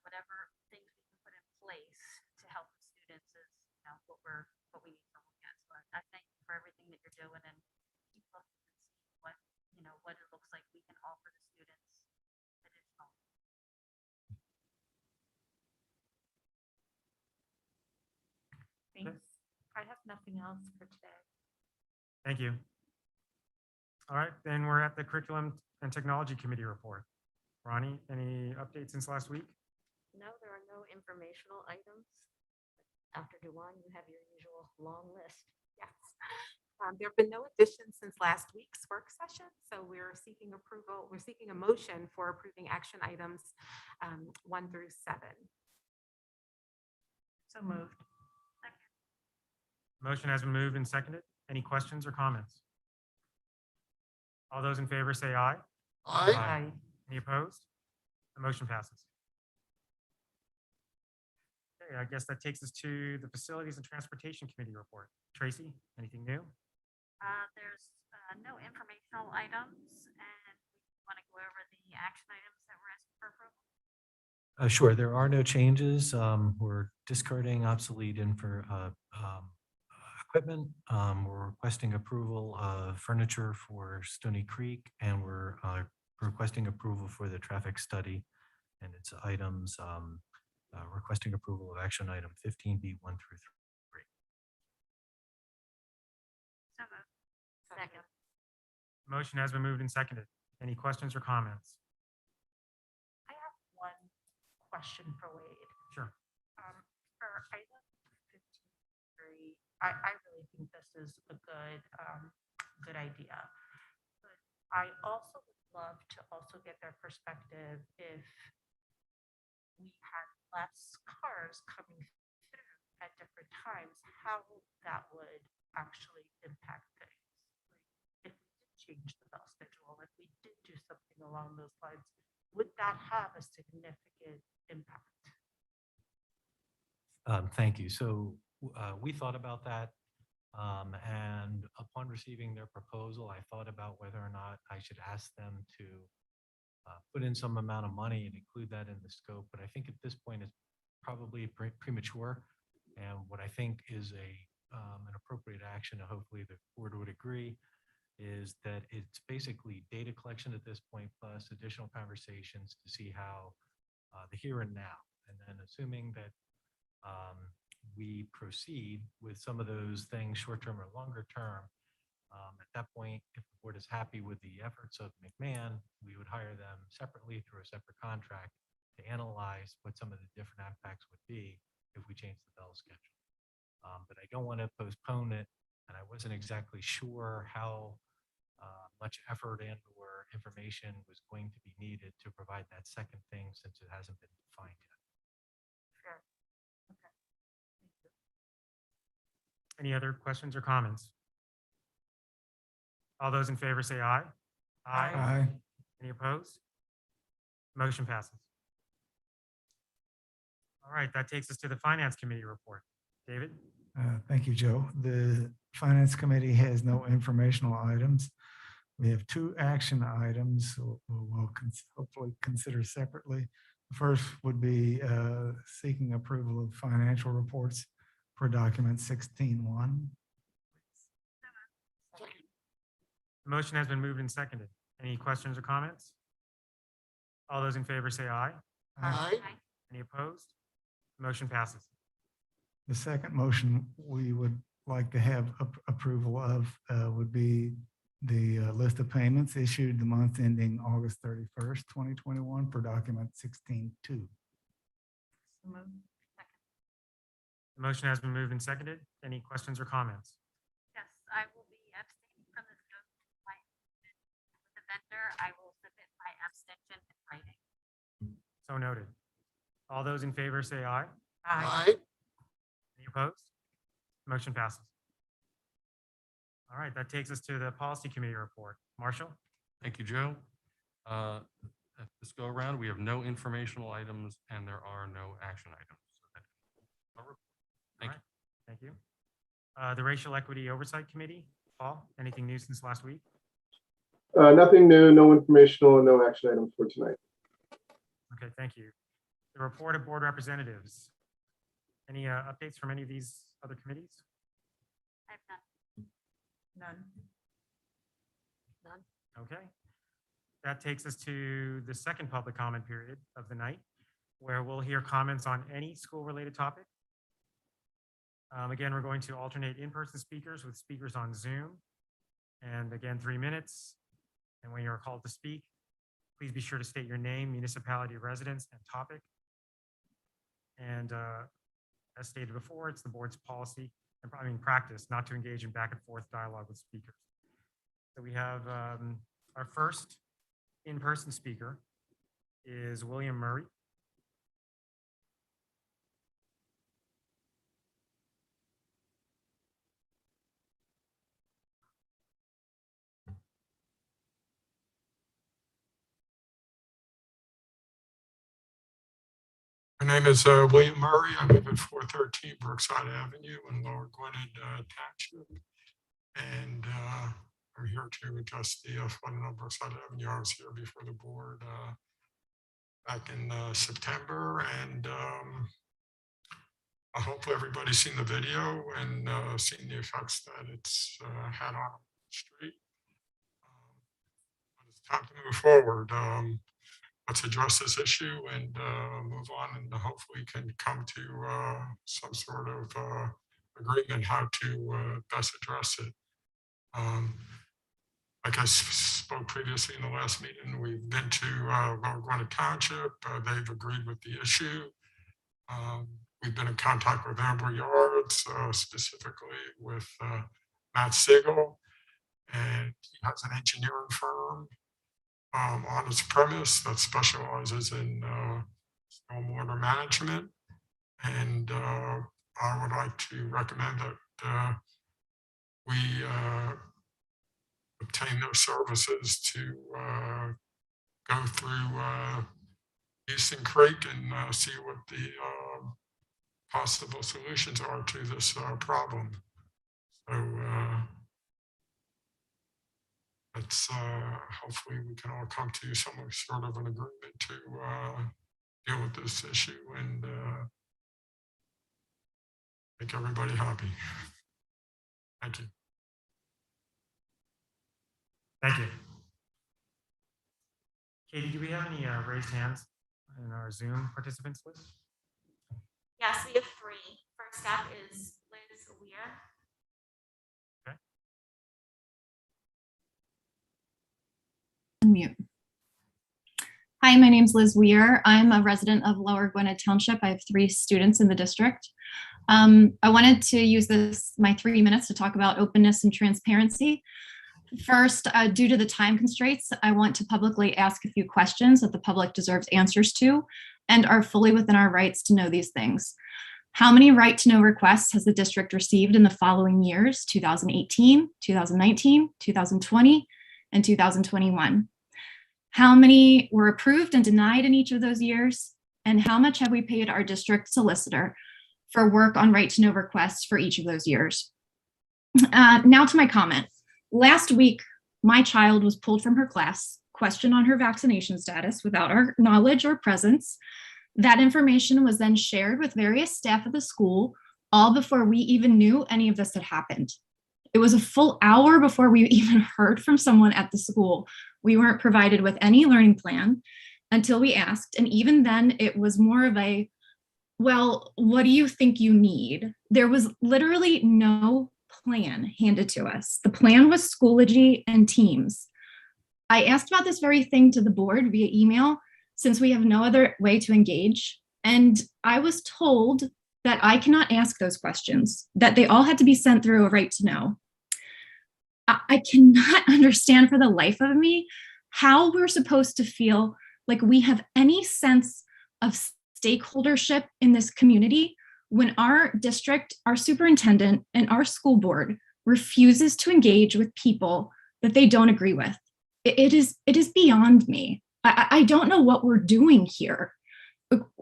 whatever things we can put in place to help the students is what we need to look at. So I thank you for everything that you're doing, and keep looking and see what it looks like we can offer the students additional. Thanks. I have nothing else for today. Thank you. All right, then we're at the Curriculum and Technology Committee report. Ronnie, any updates since last week? No, there are no informational items. Dr. Dewan, you have your usual long list. Yes. There have been no additions since last week's work session, so we're seeking approval. We're seeking a motion for approving action items 1 through 7. So moved. Motion has been moved and seconded. Any questions or comments? All those in favor say aye. Aye. Any opposed? The motion passes. Okay, I guess that takes us to the Facilities and Transportation Committee report. Tracy, anything new? There's no informational items, and we want to go over the action items that we're asking for approval. Sure, there are no changes. We're discarding obsolete equipment. We're requesting approval of furniture for Stoney Creek, and we're requesting approval for the traffic study and its items, requesting approval of action item 15B 1 through 3. So moved. Second. Motion has been moved and seconded. Any questions or comments? I have one question for Wade. Sure. For item 15.3, I really think this is a good idea. But I also would love to also get their perspective if we had less cars coming through at different times, how that would actually impact things. Like if we did change the bell schedule, if we did do something along those lines, would that have a significant impact? Thank you. So we thought about that. And upon receiving their proposal, I thought about whether or not I should ask them to put in some amount of money and include that in the scope. But I think at this point it's probably premature. And what I think is an appropriate action, and hopefully the board would agree, is that it's basically data collection at this point, plus additional conversations to see how the here and now. And then assuming that we proceed with some of those things, short-term or longer term, at that point, if the board is happy with the efforts of McMahon, we would hire them separately through a separate contract to analyze what some of the different impacts would be if we change the bell schedule. But I don't want to postpone it, and I wasn't exactly sure how much effort and or information was going to be needed to provide that second thing, since it hasn't been defined yet. Sure. Okay. Thank you. Any other questions or comments? All those in favor say aye. Aye. Any opposed? Motion passes. All right, that takes us to the Finance Committee report. David? Thank you, Joe. The Finance Committee has no informational items. We have 2 action items we'll hopefully consider separately. The first would be seeking approval of financial reports for document 16-1. The motion has been moved and seconded. Any questions or comments? All those in favor say aye. Aye. Any opposed? Motion passes. The second motion we would like to have approval of would be the list of payments issued the month ending August 31st, 2021 for document 16-2. So moved. The motion has been moved and seconded. Any questions or comments? Yes, I will be abstaining from this vote. With the vendor, I will submit my abstention in writing. So noted. All those in favor say aye. Aye. Any opposed? Motion passes. All right, that takes us to the Policy Committee report. Marshall? Thank you, Joe. At this go around, we have no informational items and there are no action items. Thank you. Thank you. The Racial Equity Oversight Committee, Paul, anything new since last week? Nothing new, no informational, and no action items for tonight. Okay, thank you. The report of board representatives. Any updates from any of these other committees? I have none. None. Okay. That takes us to the second public comment period of the night, where we'll hear comments on any school-related topic. Again, we're going to alternate in-person speakers with speakers on Zoom. And again, 3 minutes. And when you're called to speak, please be sure to state your name, municipality, residence, and topic. And as stated before, it's the board's policy and practice not to engage in back and forth dialogue with speakers. So we have our first in-person speaker is William Murray. My name is William Murray. I live at 413 Brookside Avenue in Lower Gwinnett Township. And I'm here to address the flooding on Brookside Avenue. I was here before the board back in September. And hopefully everybody's seen the video and seen the effects that it's had on the street. But it's time to move forward. Let's address this issue and move on, and hopefully can come to some sort of agreement how to best address it. Like I spoke previously in the last meeting, we've been to Lower Gwinnett Township. They've agreed with the issue. We've been in contact with Amber Yards, specifically with Matt Siegel, and he has an engineering firm on its premise that specializes in stormwater management. And I would like to recommend that we obtain those services to go through Houston Creek and see what the possible solutions are to this problem. So let's hopefully we can all come to some sort of an agreement to deal with this issue and make everybody happy. Thank you. Thank you. Katie, do we have any raised hands in our Zoom participants list? Yes, we have 3. First up is Liz Weir. Unmute. Hi, my name's Liz Weir. I'm a resident of Lower Gwinnett Township. I have 3 students in the district. I wanted to use my 3 minutes to talk about openness and transparency. First, due to the time constraints, I want to publicly ask a few questions that the public deserves answers to and are fully within our rights to know these things. How many right to know requests has the district received in the following years, 2018, 2019, 2020, and 2021? How many were approved and denied in each of those years? And how much have we paid our district solicitor for work on right to know requests for each of those years? Now to my comment. Last week, my child was pulled from her class, questioned on her vaccination status without our knowledge or presence. That information was then shared with various staff of the school, all before we even knew any of this had happened. It was a full hour before we even heard from someone at the school. We weren't provided with any learning plan until we asked. And even then, it was more of a, well, what do you think you need? There was literally no plan handed to us. The plan was Schoology and Teams. I asked about this very thing to the board via email since we have no other way to engage. And I was told that I cannot ask those questions, that they all had to be sent through a right to know. I cannot understand for the life of me how we're supposed to feel like we have any sense of stakeholdership in this community when our district, our superintendent, and our school board refuses to engage with people that they don't agree with. It is beyond me. I don't know what we're doing here.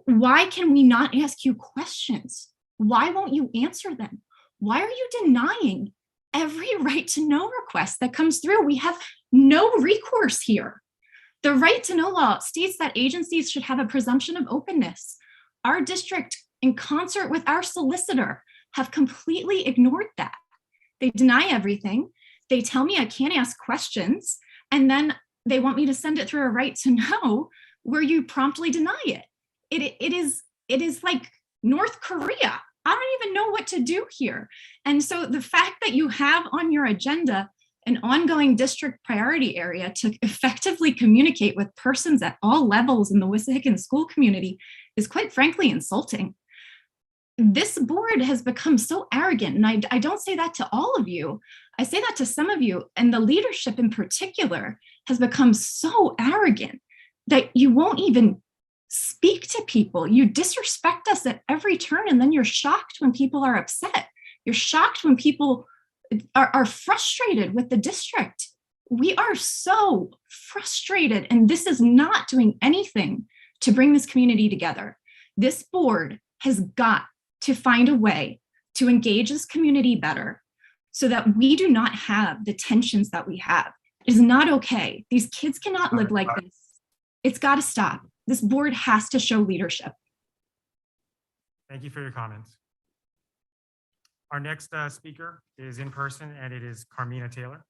Why can we not ask you questions? Why won't you answer them? Why are you denying every right to know request that comes through. We have no recourse here. The right to know law states that agencies should have a presumption of openness. Our district, in concert with our solicitor, have completely ignored that. They deny everything. They tell me I can't ask questions, and then they want me to send it through a right to know where you promptly deny it. It is like North Korea. I don't even know what to do here. And so the fact that you have on your agenda an ongoing district priority area to effectively communicate with persons at all levels in the Wissahickon school community is quite frankly insulting. This board has become so arrogant, and I don't say that to all of you. I say that to some of you, and the leadership in particular has become so arrogant that you won't even speak to people. You disrespect us at every turn, and then you're shocked when people are upset. You're shocked when people are frustrated with the district. We are so frustrated, and this is not doing anything to bring this community together. This board has got to find a way to engage this community better so that we do not have the tensions that we have. It is not okay. These kids cannot live like this. It's got to stop. This board has to show leadership. Thank you for your comments. Our next speaker is in person, and it is Carmina Taylor.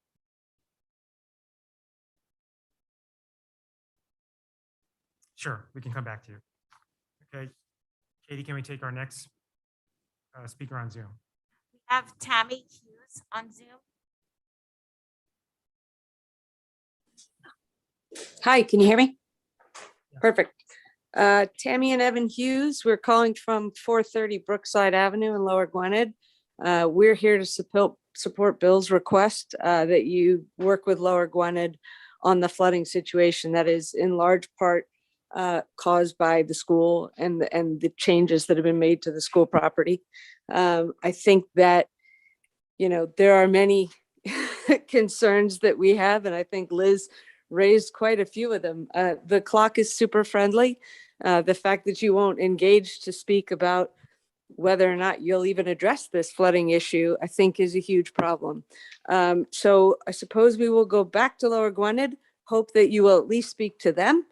Sure, we can come back to you. Okay, Katie, can we take our next speaker on Zoom? We have Tammy Hughes on Zoom. Hi, can you hear me? Perfect. Tammy and Evan Hughes, we're calling from 430 Brookside Avenue in Lower Gwinnett. We're here to support Bill's request that you work with Lower Gwinnett on the flooding situation that is in large part caused by the school and the changes that have been made to the school property. I think that, you know, there are many concerns that we have, and I think Liz raised quite a few of them. The clock is super friendly. The fact that you won't engage to speak about whether or not you'll even address this flooding issue, I think is a huge problem. So I suppose we will go back to Lower Gwinnett, hope that you will at least speak to them.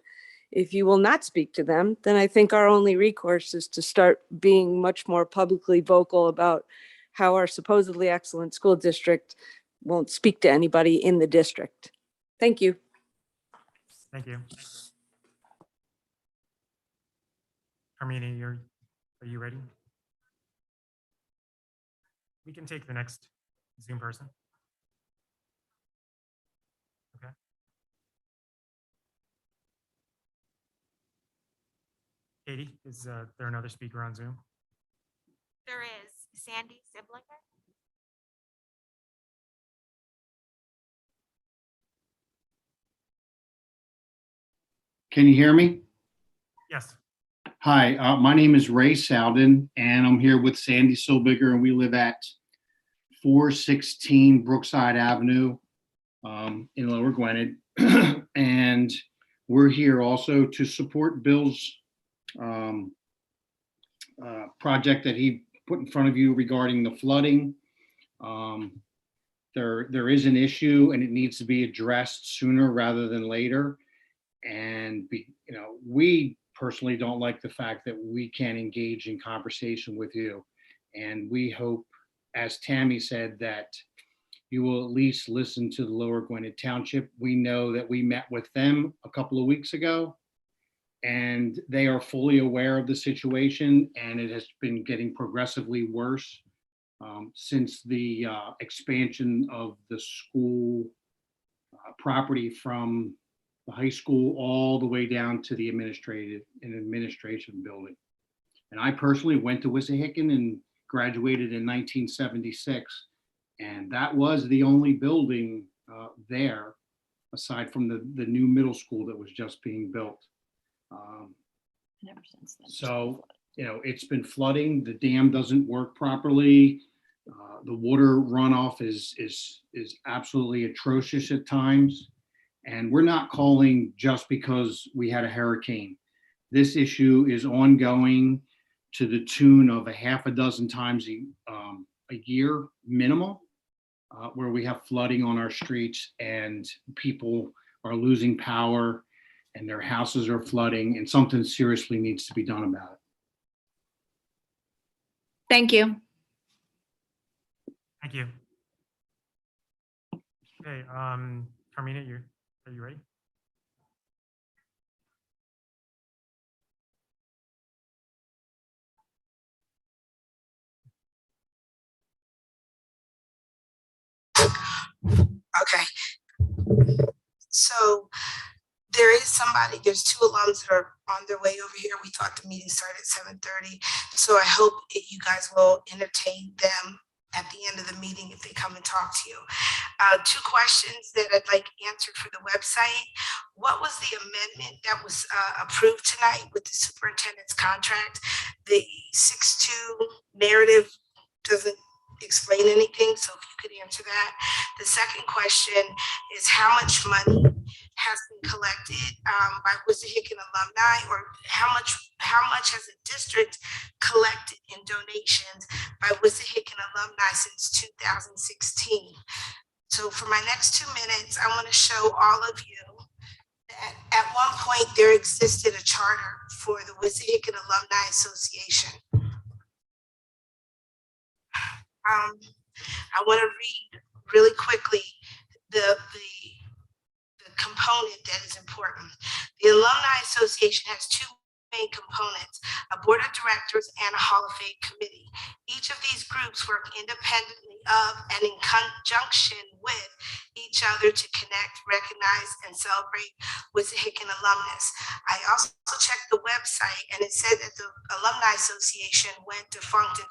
If you will not speak to them, then I think our only recourse is to start being much more publicly vocal about how our supposedly excellent school district won't speak to anybody in the district. Thank you. Thank you. Carmina, are you ready? We can take the next Zoom person. Okay. Katie, is there another speaker on Zoom? There is Sandy Siblinger. Can you hear me? Yes. Hi, my name is Ray Souden, and I'm here with Sandy Silbigger, and we live at 416 Brookside Avenue in Lower Gwinnett. And we're here also to support Bill's project that he put in front of you regarding the flooding. There is an issue, and it needs to be addressed sooner rather than later. And we personally don't like the fact that we can't engage in conversation with you. And we hope, as Tammy said, that you will at least listen to the Lower Gwinnett Township. We know that we met with them a couple of weeks ago, and they are fully aware of the situation, and it has been getting progressively worse since the expansion of the school property from the high school all the way down to the administration building. And I personally went to Wissahickon and graduated in 1976. And that was the only building there, aside from the new middle school that was just being built. So, it's been flooding. The dam doesn't work properly. The water runoff is absolutely atrocious at times. And we're not calling just because we had a hurricane. This issue is ongoing to the tune of a half a dozen times a year minimum. where we have flooding on our streets and people are losing power and their houses are flooding, and something seriously needs to be done about it. Thank you. Thank you. Okay, Carmina, are you ready? Okay. So there is somebody, there's two alums that are on their way over here. We thought the meeting started at 7:30. So I hope you guys will entertain them at the end of the meeting if they come and talk to you. Two questions that I'd like answered for the website. What was the amendment that was approved tonight with the superintendent's contract? The 6-2 narrative doesn't explain anything, so if you could answer that. The second question is how much money has been collected by Wissahickon alumni, or how much has the district collected in donations by Wissahickon alumni since 2016? So for my next 2 minutes, I want to show all of you that at one point there existed a charter for the Wissahickon Alumni Association. I want to read really quickly the component that is important. The Alumni Association has two main components: a board of directors and a Hall of Fame committee. Each of these groups work independently of and in conjunction with each other to connect, recognize, and celebrate Wissahickon alumnus. I also checked the website, and it said that the Alumni Association went defunct in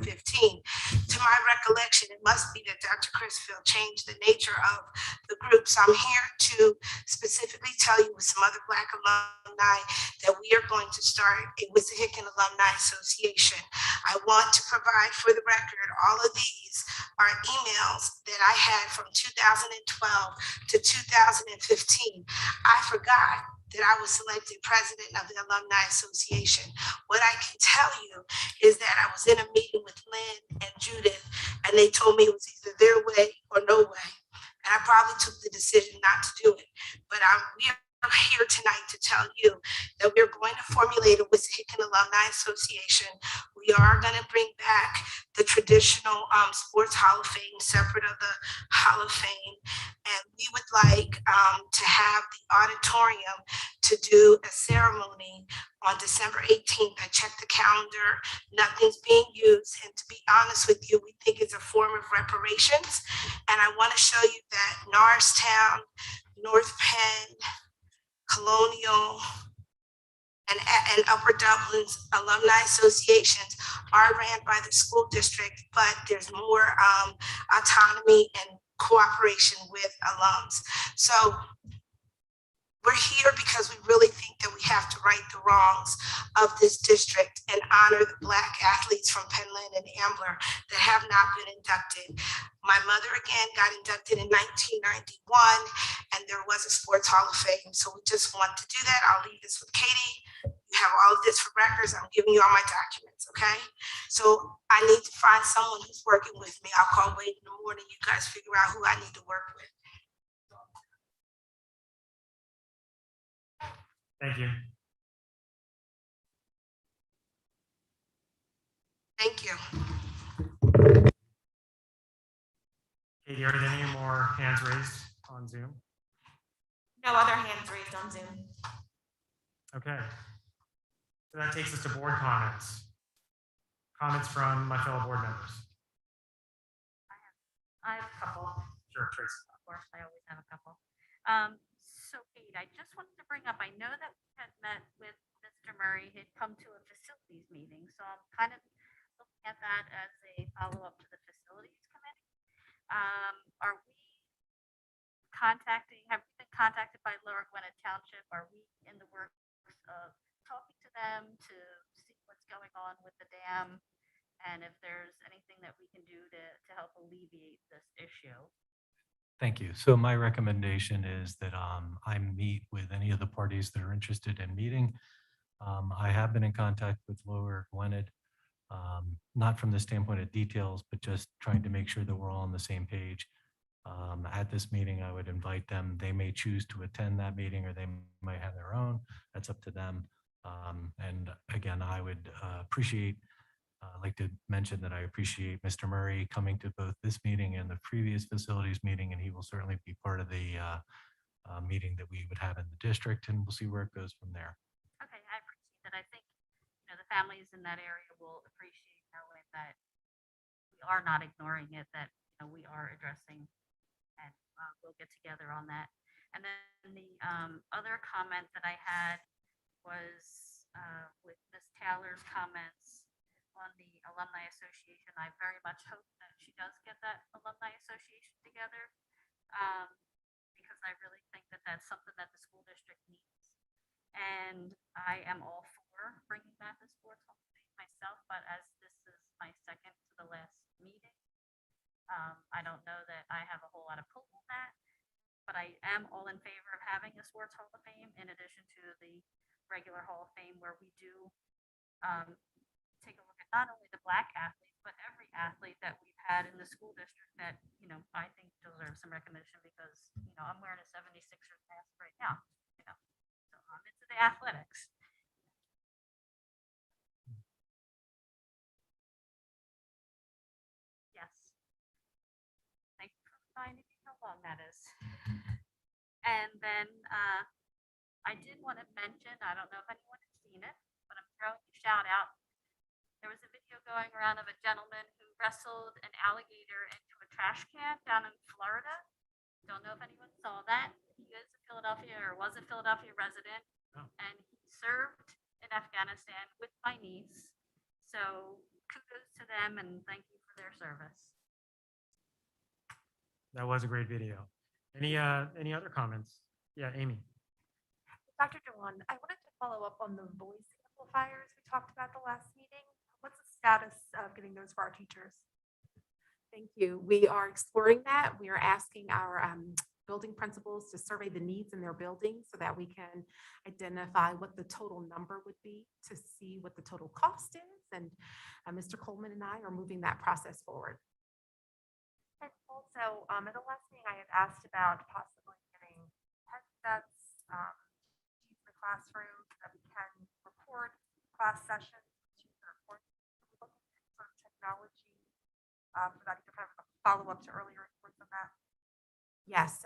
2015. To my recollection, it must be that Dr. Crisfield changed the nature of the group. So I'm here to specifically tell you with some other Black alumni that we are going to start a Wissahickon Alumni Association. I want to provide for the record, all of these are emails that I had from 2012 to 2015. I forgot that I was selected president of the Alumni Association. What I can tell you is that I was in a meeting with Lynn and Judith, and they told me it was either their way or no way. And I probably took the decision not to do it. But we are here tonight to tell you that we're going to formulate a Wissahickon Alumni Association. We are going to bring back the traditional sports Hall of Fame, separate of the Hall of Fame. And we would like to have the auditorium to do a ceremony on December 18th. I checked the calendar, nothing's being used. And to be honest with you, we think it's a form of reparations. And I want to show you that Norristown, North Penn, Colonial, and Upper Dublin's alumni associations are ran by the school district, but there's more autonomy and cooperation with alums. So we're here because we really think that we have to right the wrongs of this district and honor the Black athletes from Penland and Ambler that have not been inducted. My mother, again, got inducted in 1991, and there was a sports Hall of Fame. So we just want to do that. I'll leave this with Katie. You have all of this for records. I'm giving you all my documents, okay? So I need to find someone who's working with me. I'll call Wade in the morning. You guys figure out who I need to work with. Thank you. Thank you. Katie, are there any more hands raised on Zoom? No other hands raised on Zoom. Okay. So that takes us to board comments. Comments from my fellow board members. I have a couple. Sure, Tracy. Of course, I always have a couple. So Kate, I just wanted to bring up, I know that we had met with Mr. Murray, he'd come to a facilities meeting, so I'm kind of looking at that as a follow-up to the facilities committee. Are we have we been contacted by Lower Gwinnett Township? Are we in the works of talking to them to see what's going on with the dam? And if there's anything that we can do to help alleviate this issue? Thank you. So my recommendation is that I meet with any of the parties that are interested in meeting. I have been in contact with Lower Gwinnett. not from the standpoint of details, but just trying to make sure that we're all on the same page. At this meeting, I would invite them. They may choose to attend that meeting or they might have their own. That's up to them. And again, I would like to mention that I appreciate Mr. Murray coming to both this meeting and the previous facilities meeting, and he will certainly be part of the meeting that we would have in the district, and we'll see where it goes from there. Okay, I appreciate that. I think, the families in that area will appreciate knowing that we are not ignoring it, that, we are addressing, and we'll get together on that. And then the other comment that I had was with Ms. Taylor's comments on the Alumni Association. I very much hope that she does get that Alumni Association together, because I really think that that's something that the school district needs. And I am all for bringing back the sports hall of fame myself, but as this is my second to the last meeting, I don't know that I have a whole lot of pull on that, but I am all in favor of having a sports hall of fame in addition to the regular hall of fame, where we do take a look at not only the Black athletes, but every athlete that we've had in the school district that, I think deserves some recognition, because, I'm wearing a 76ers mask right now, so I'm into the athletics. Yes. Thank you for reminding me how long that is. And then I did want to mention, I don't know if anyone has seen it, but I'm throwing a shout out. There was a video going around of a gentleman who wrestled an alligator into a trash can down in Florida. Don't know if anyone saw that. He is a Philadelphia, or was a Philadelphia resident, and he served in Afghanistan with my niece. So kudos to them and thank you for their service. That was a great video. Any other comments? Yeah, Amy. Dr. Dewan, I wanted to follow up on the voice amplifiers we talked about the last meeting. What's the status of getting those for our teachers? Thank you. We are exploring that. We are asking our building principals to survey the needs in their building so that we can identify what the total number would be to see what the total cost is. And Mr. Coleman and I are moving that process forward. And also, at the last meeting, I had asked about possibly getting headsets in the classroom so that we can record class sessions to report sort of technology for that to kind of follow up to earlier reports on that. Yes,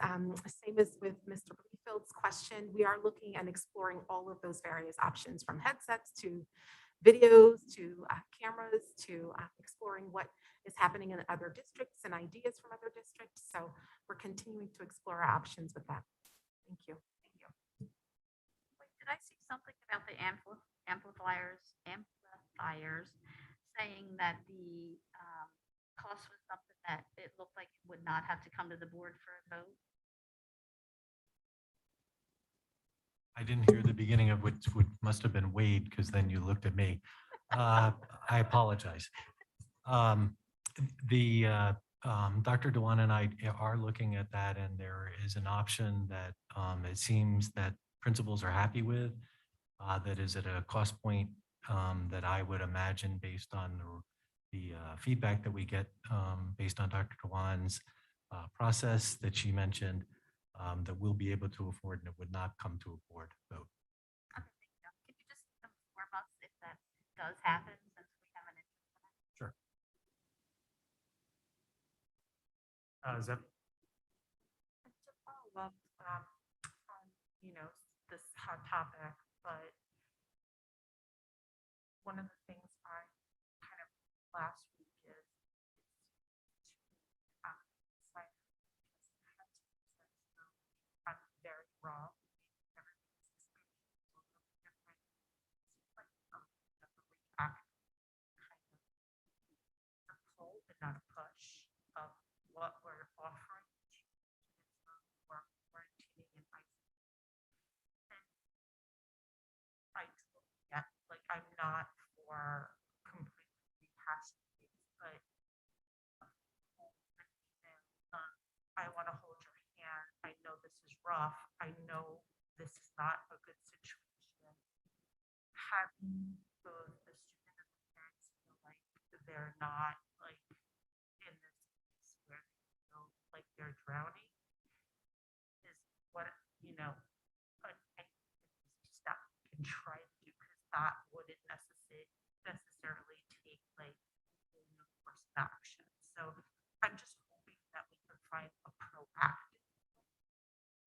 same as with Mr. Bleefield's question, we are looking and exploring all of those various options, from headsets to videos to cameras to exploring what is happening in other districts and ideas from other districts. So we're continuing to explore our options with that. Thank you. Thank you. Wait, did I see something about the amplifiers saying that the cost was something that it looked like it would not have to come to the board for a vote? I didn't hear the beginning of which would must have been Wade, because then you looked at me. I apologize. Dr. Dewan and I are looking at that, and there is an option that it seems that principals are happy with, that is at a cost point that I would imagine, based on the feedback that we get based on Dr. Dewan's process that she mentioned, that we'll be able to afford, and it would not come to a board vote. Okay, thank you. Can you just inform us if that does happen, since we have an interest in that? Sure. Zeb? To follow up on, this hot topic, but one of the things I kind of last week is I'm very raw. Everything's experienced a little different. Like the react kind of a pull but not a push of what we're offering to students or quarantining in high school. And I totally get, like, I'm not for completely rehashing things, but I want to hold your hand. I know this is rough. I know this is not a good situation. Having both the student and the parents feel like they're not like in this place where they feel like they're drowning is what, you know, I stop can try to do, because that wouldn't necessarily take like course of action. So I'm just hoping that we can find a proactive.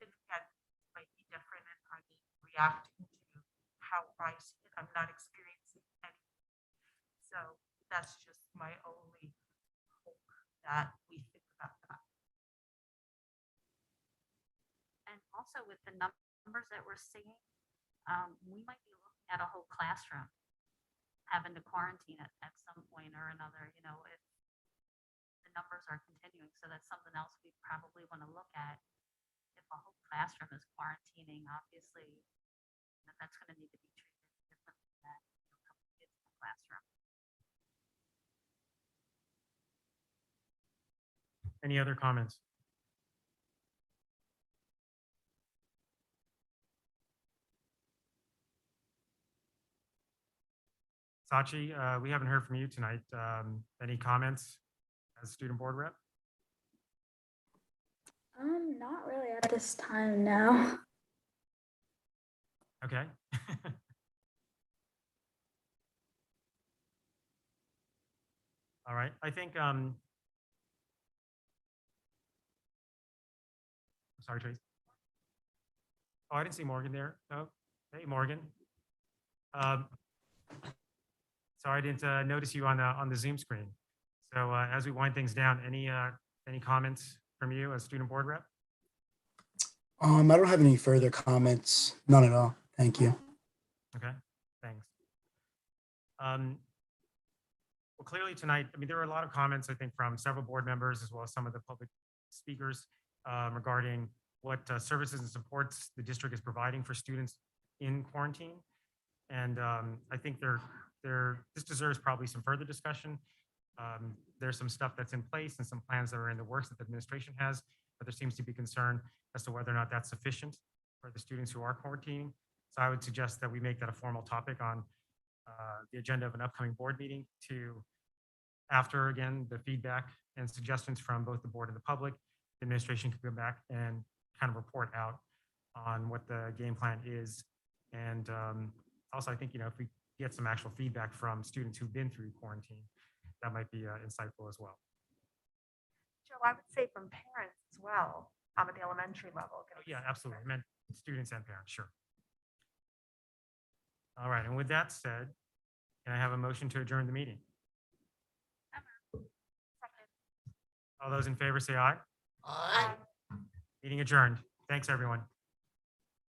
And again, it might be different, and I mean reacting to how I see it. I'm not experiencing anything. So that's just my only hope, that we think about that. And also with the numbers that we're seeing, we might be looking at a whole classroom having to quarantine at some point or another, you know, if the numbers are continuing. So that's something else we probably want to look at. If a whole classroom is quarantining, obviously, that's going to need to be treated differently than a couple of kids in the classroom. Any other comments? Sachi, we haven't heard from you tonight. Any comments as student board rep? Not really at this time now. Okay. All right, I think, sorry, Trace. Oh, I didn't see Morgan there. Oh, hey, Morgan. Sorry, I didn't notice you on the Zoom screen. So as we wind things down, any comments from you as student board rep? I don't have any further comments. None at all. Thank you. Okay, thanks. Well, clearly tonight, I mean, there were a lot of comments, I think, from several board members as well as some of the public speakers regarding what services and supports the district is providing for students in quarantine. And I think this deserves probably some further discussion. There's some stuff that's in place and some plans that are in the works that the administration has, but there seems to be concern as to whether or not that's sufficient for the students who are quarantining. So I would suggest that we make that a formal topic on the agenda of an upcoming board meeting to, after again, the feedback and suggestions from both the board and the public, the administration can go back and kind of report out on what the game plan is. And also, I think, you know, if we get some actual feedback from students who've been through quarantine, that might be insightful as well. Joe, I would say from parents as well, at the elementary level. Oh, yeah, absolutely. I meant students and parents, sure. All right, and with that said, can I have a motion to adjourn the meeting? All those in favor say aye. Aye. Meeting adjourned. Thanks, everyone.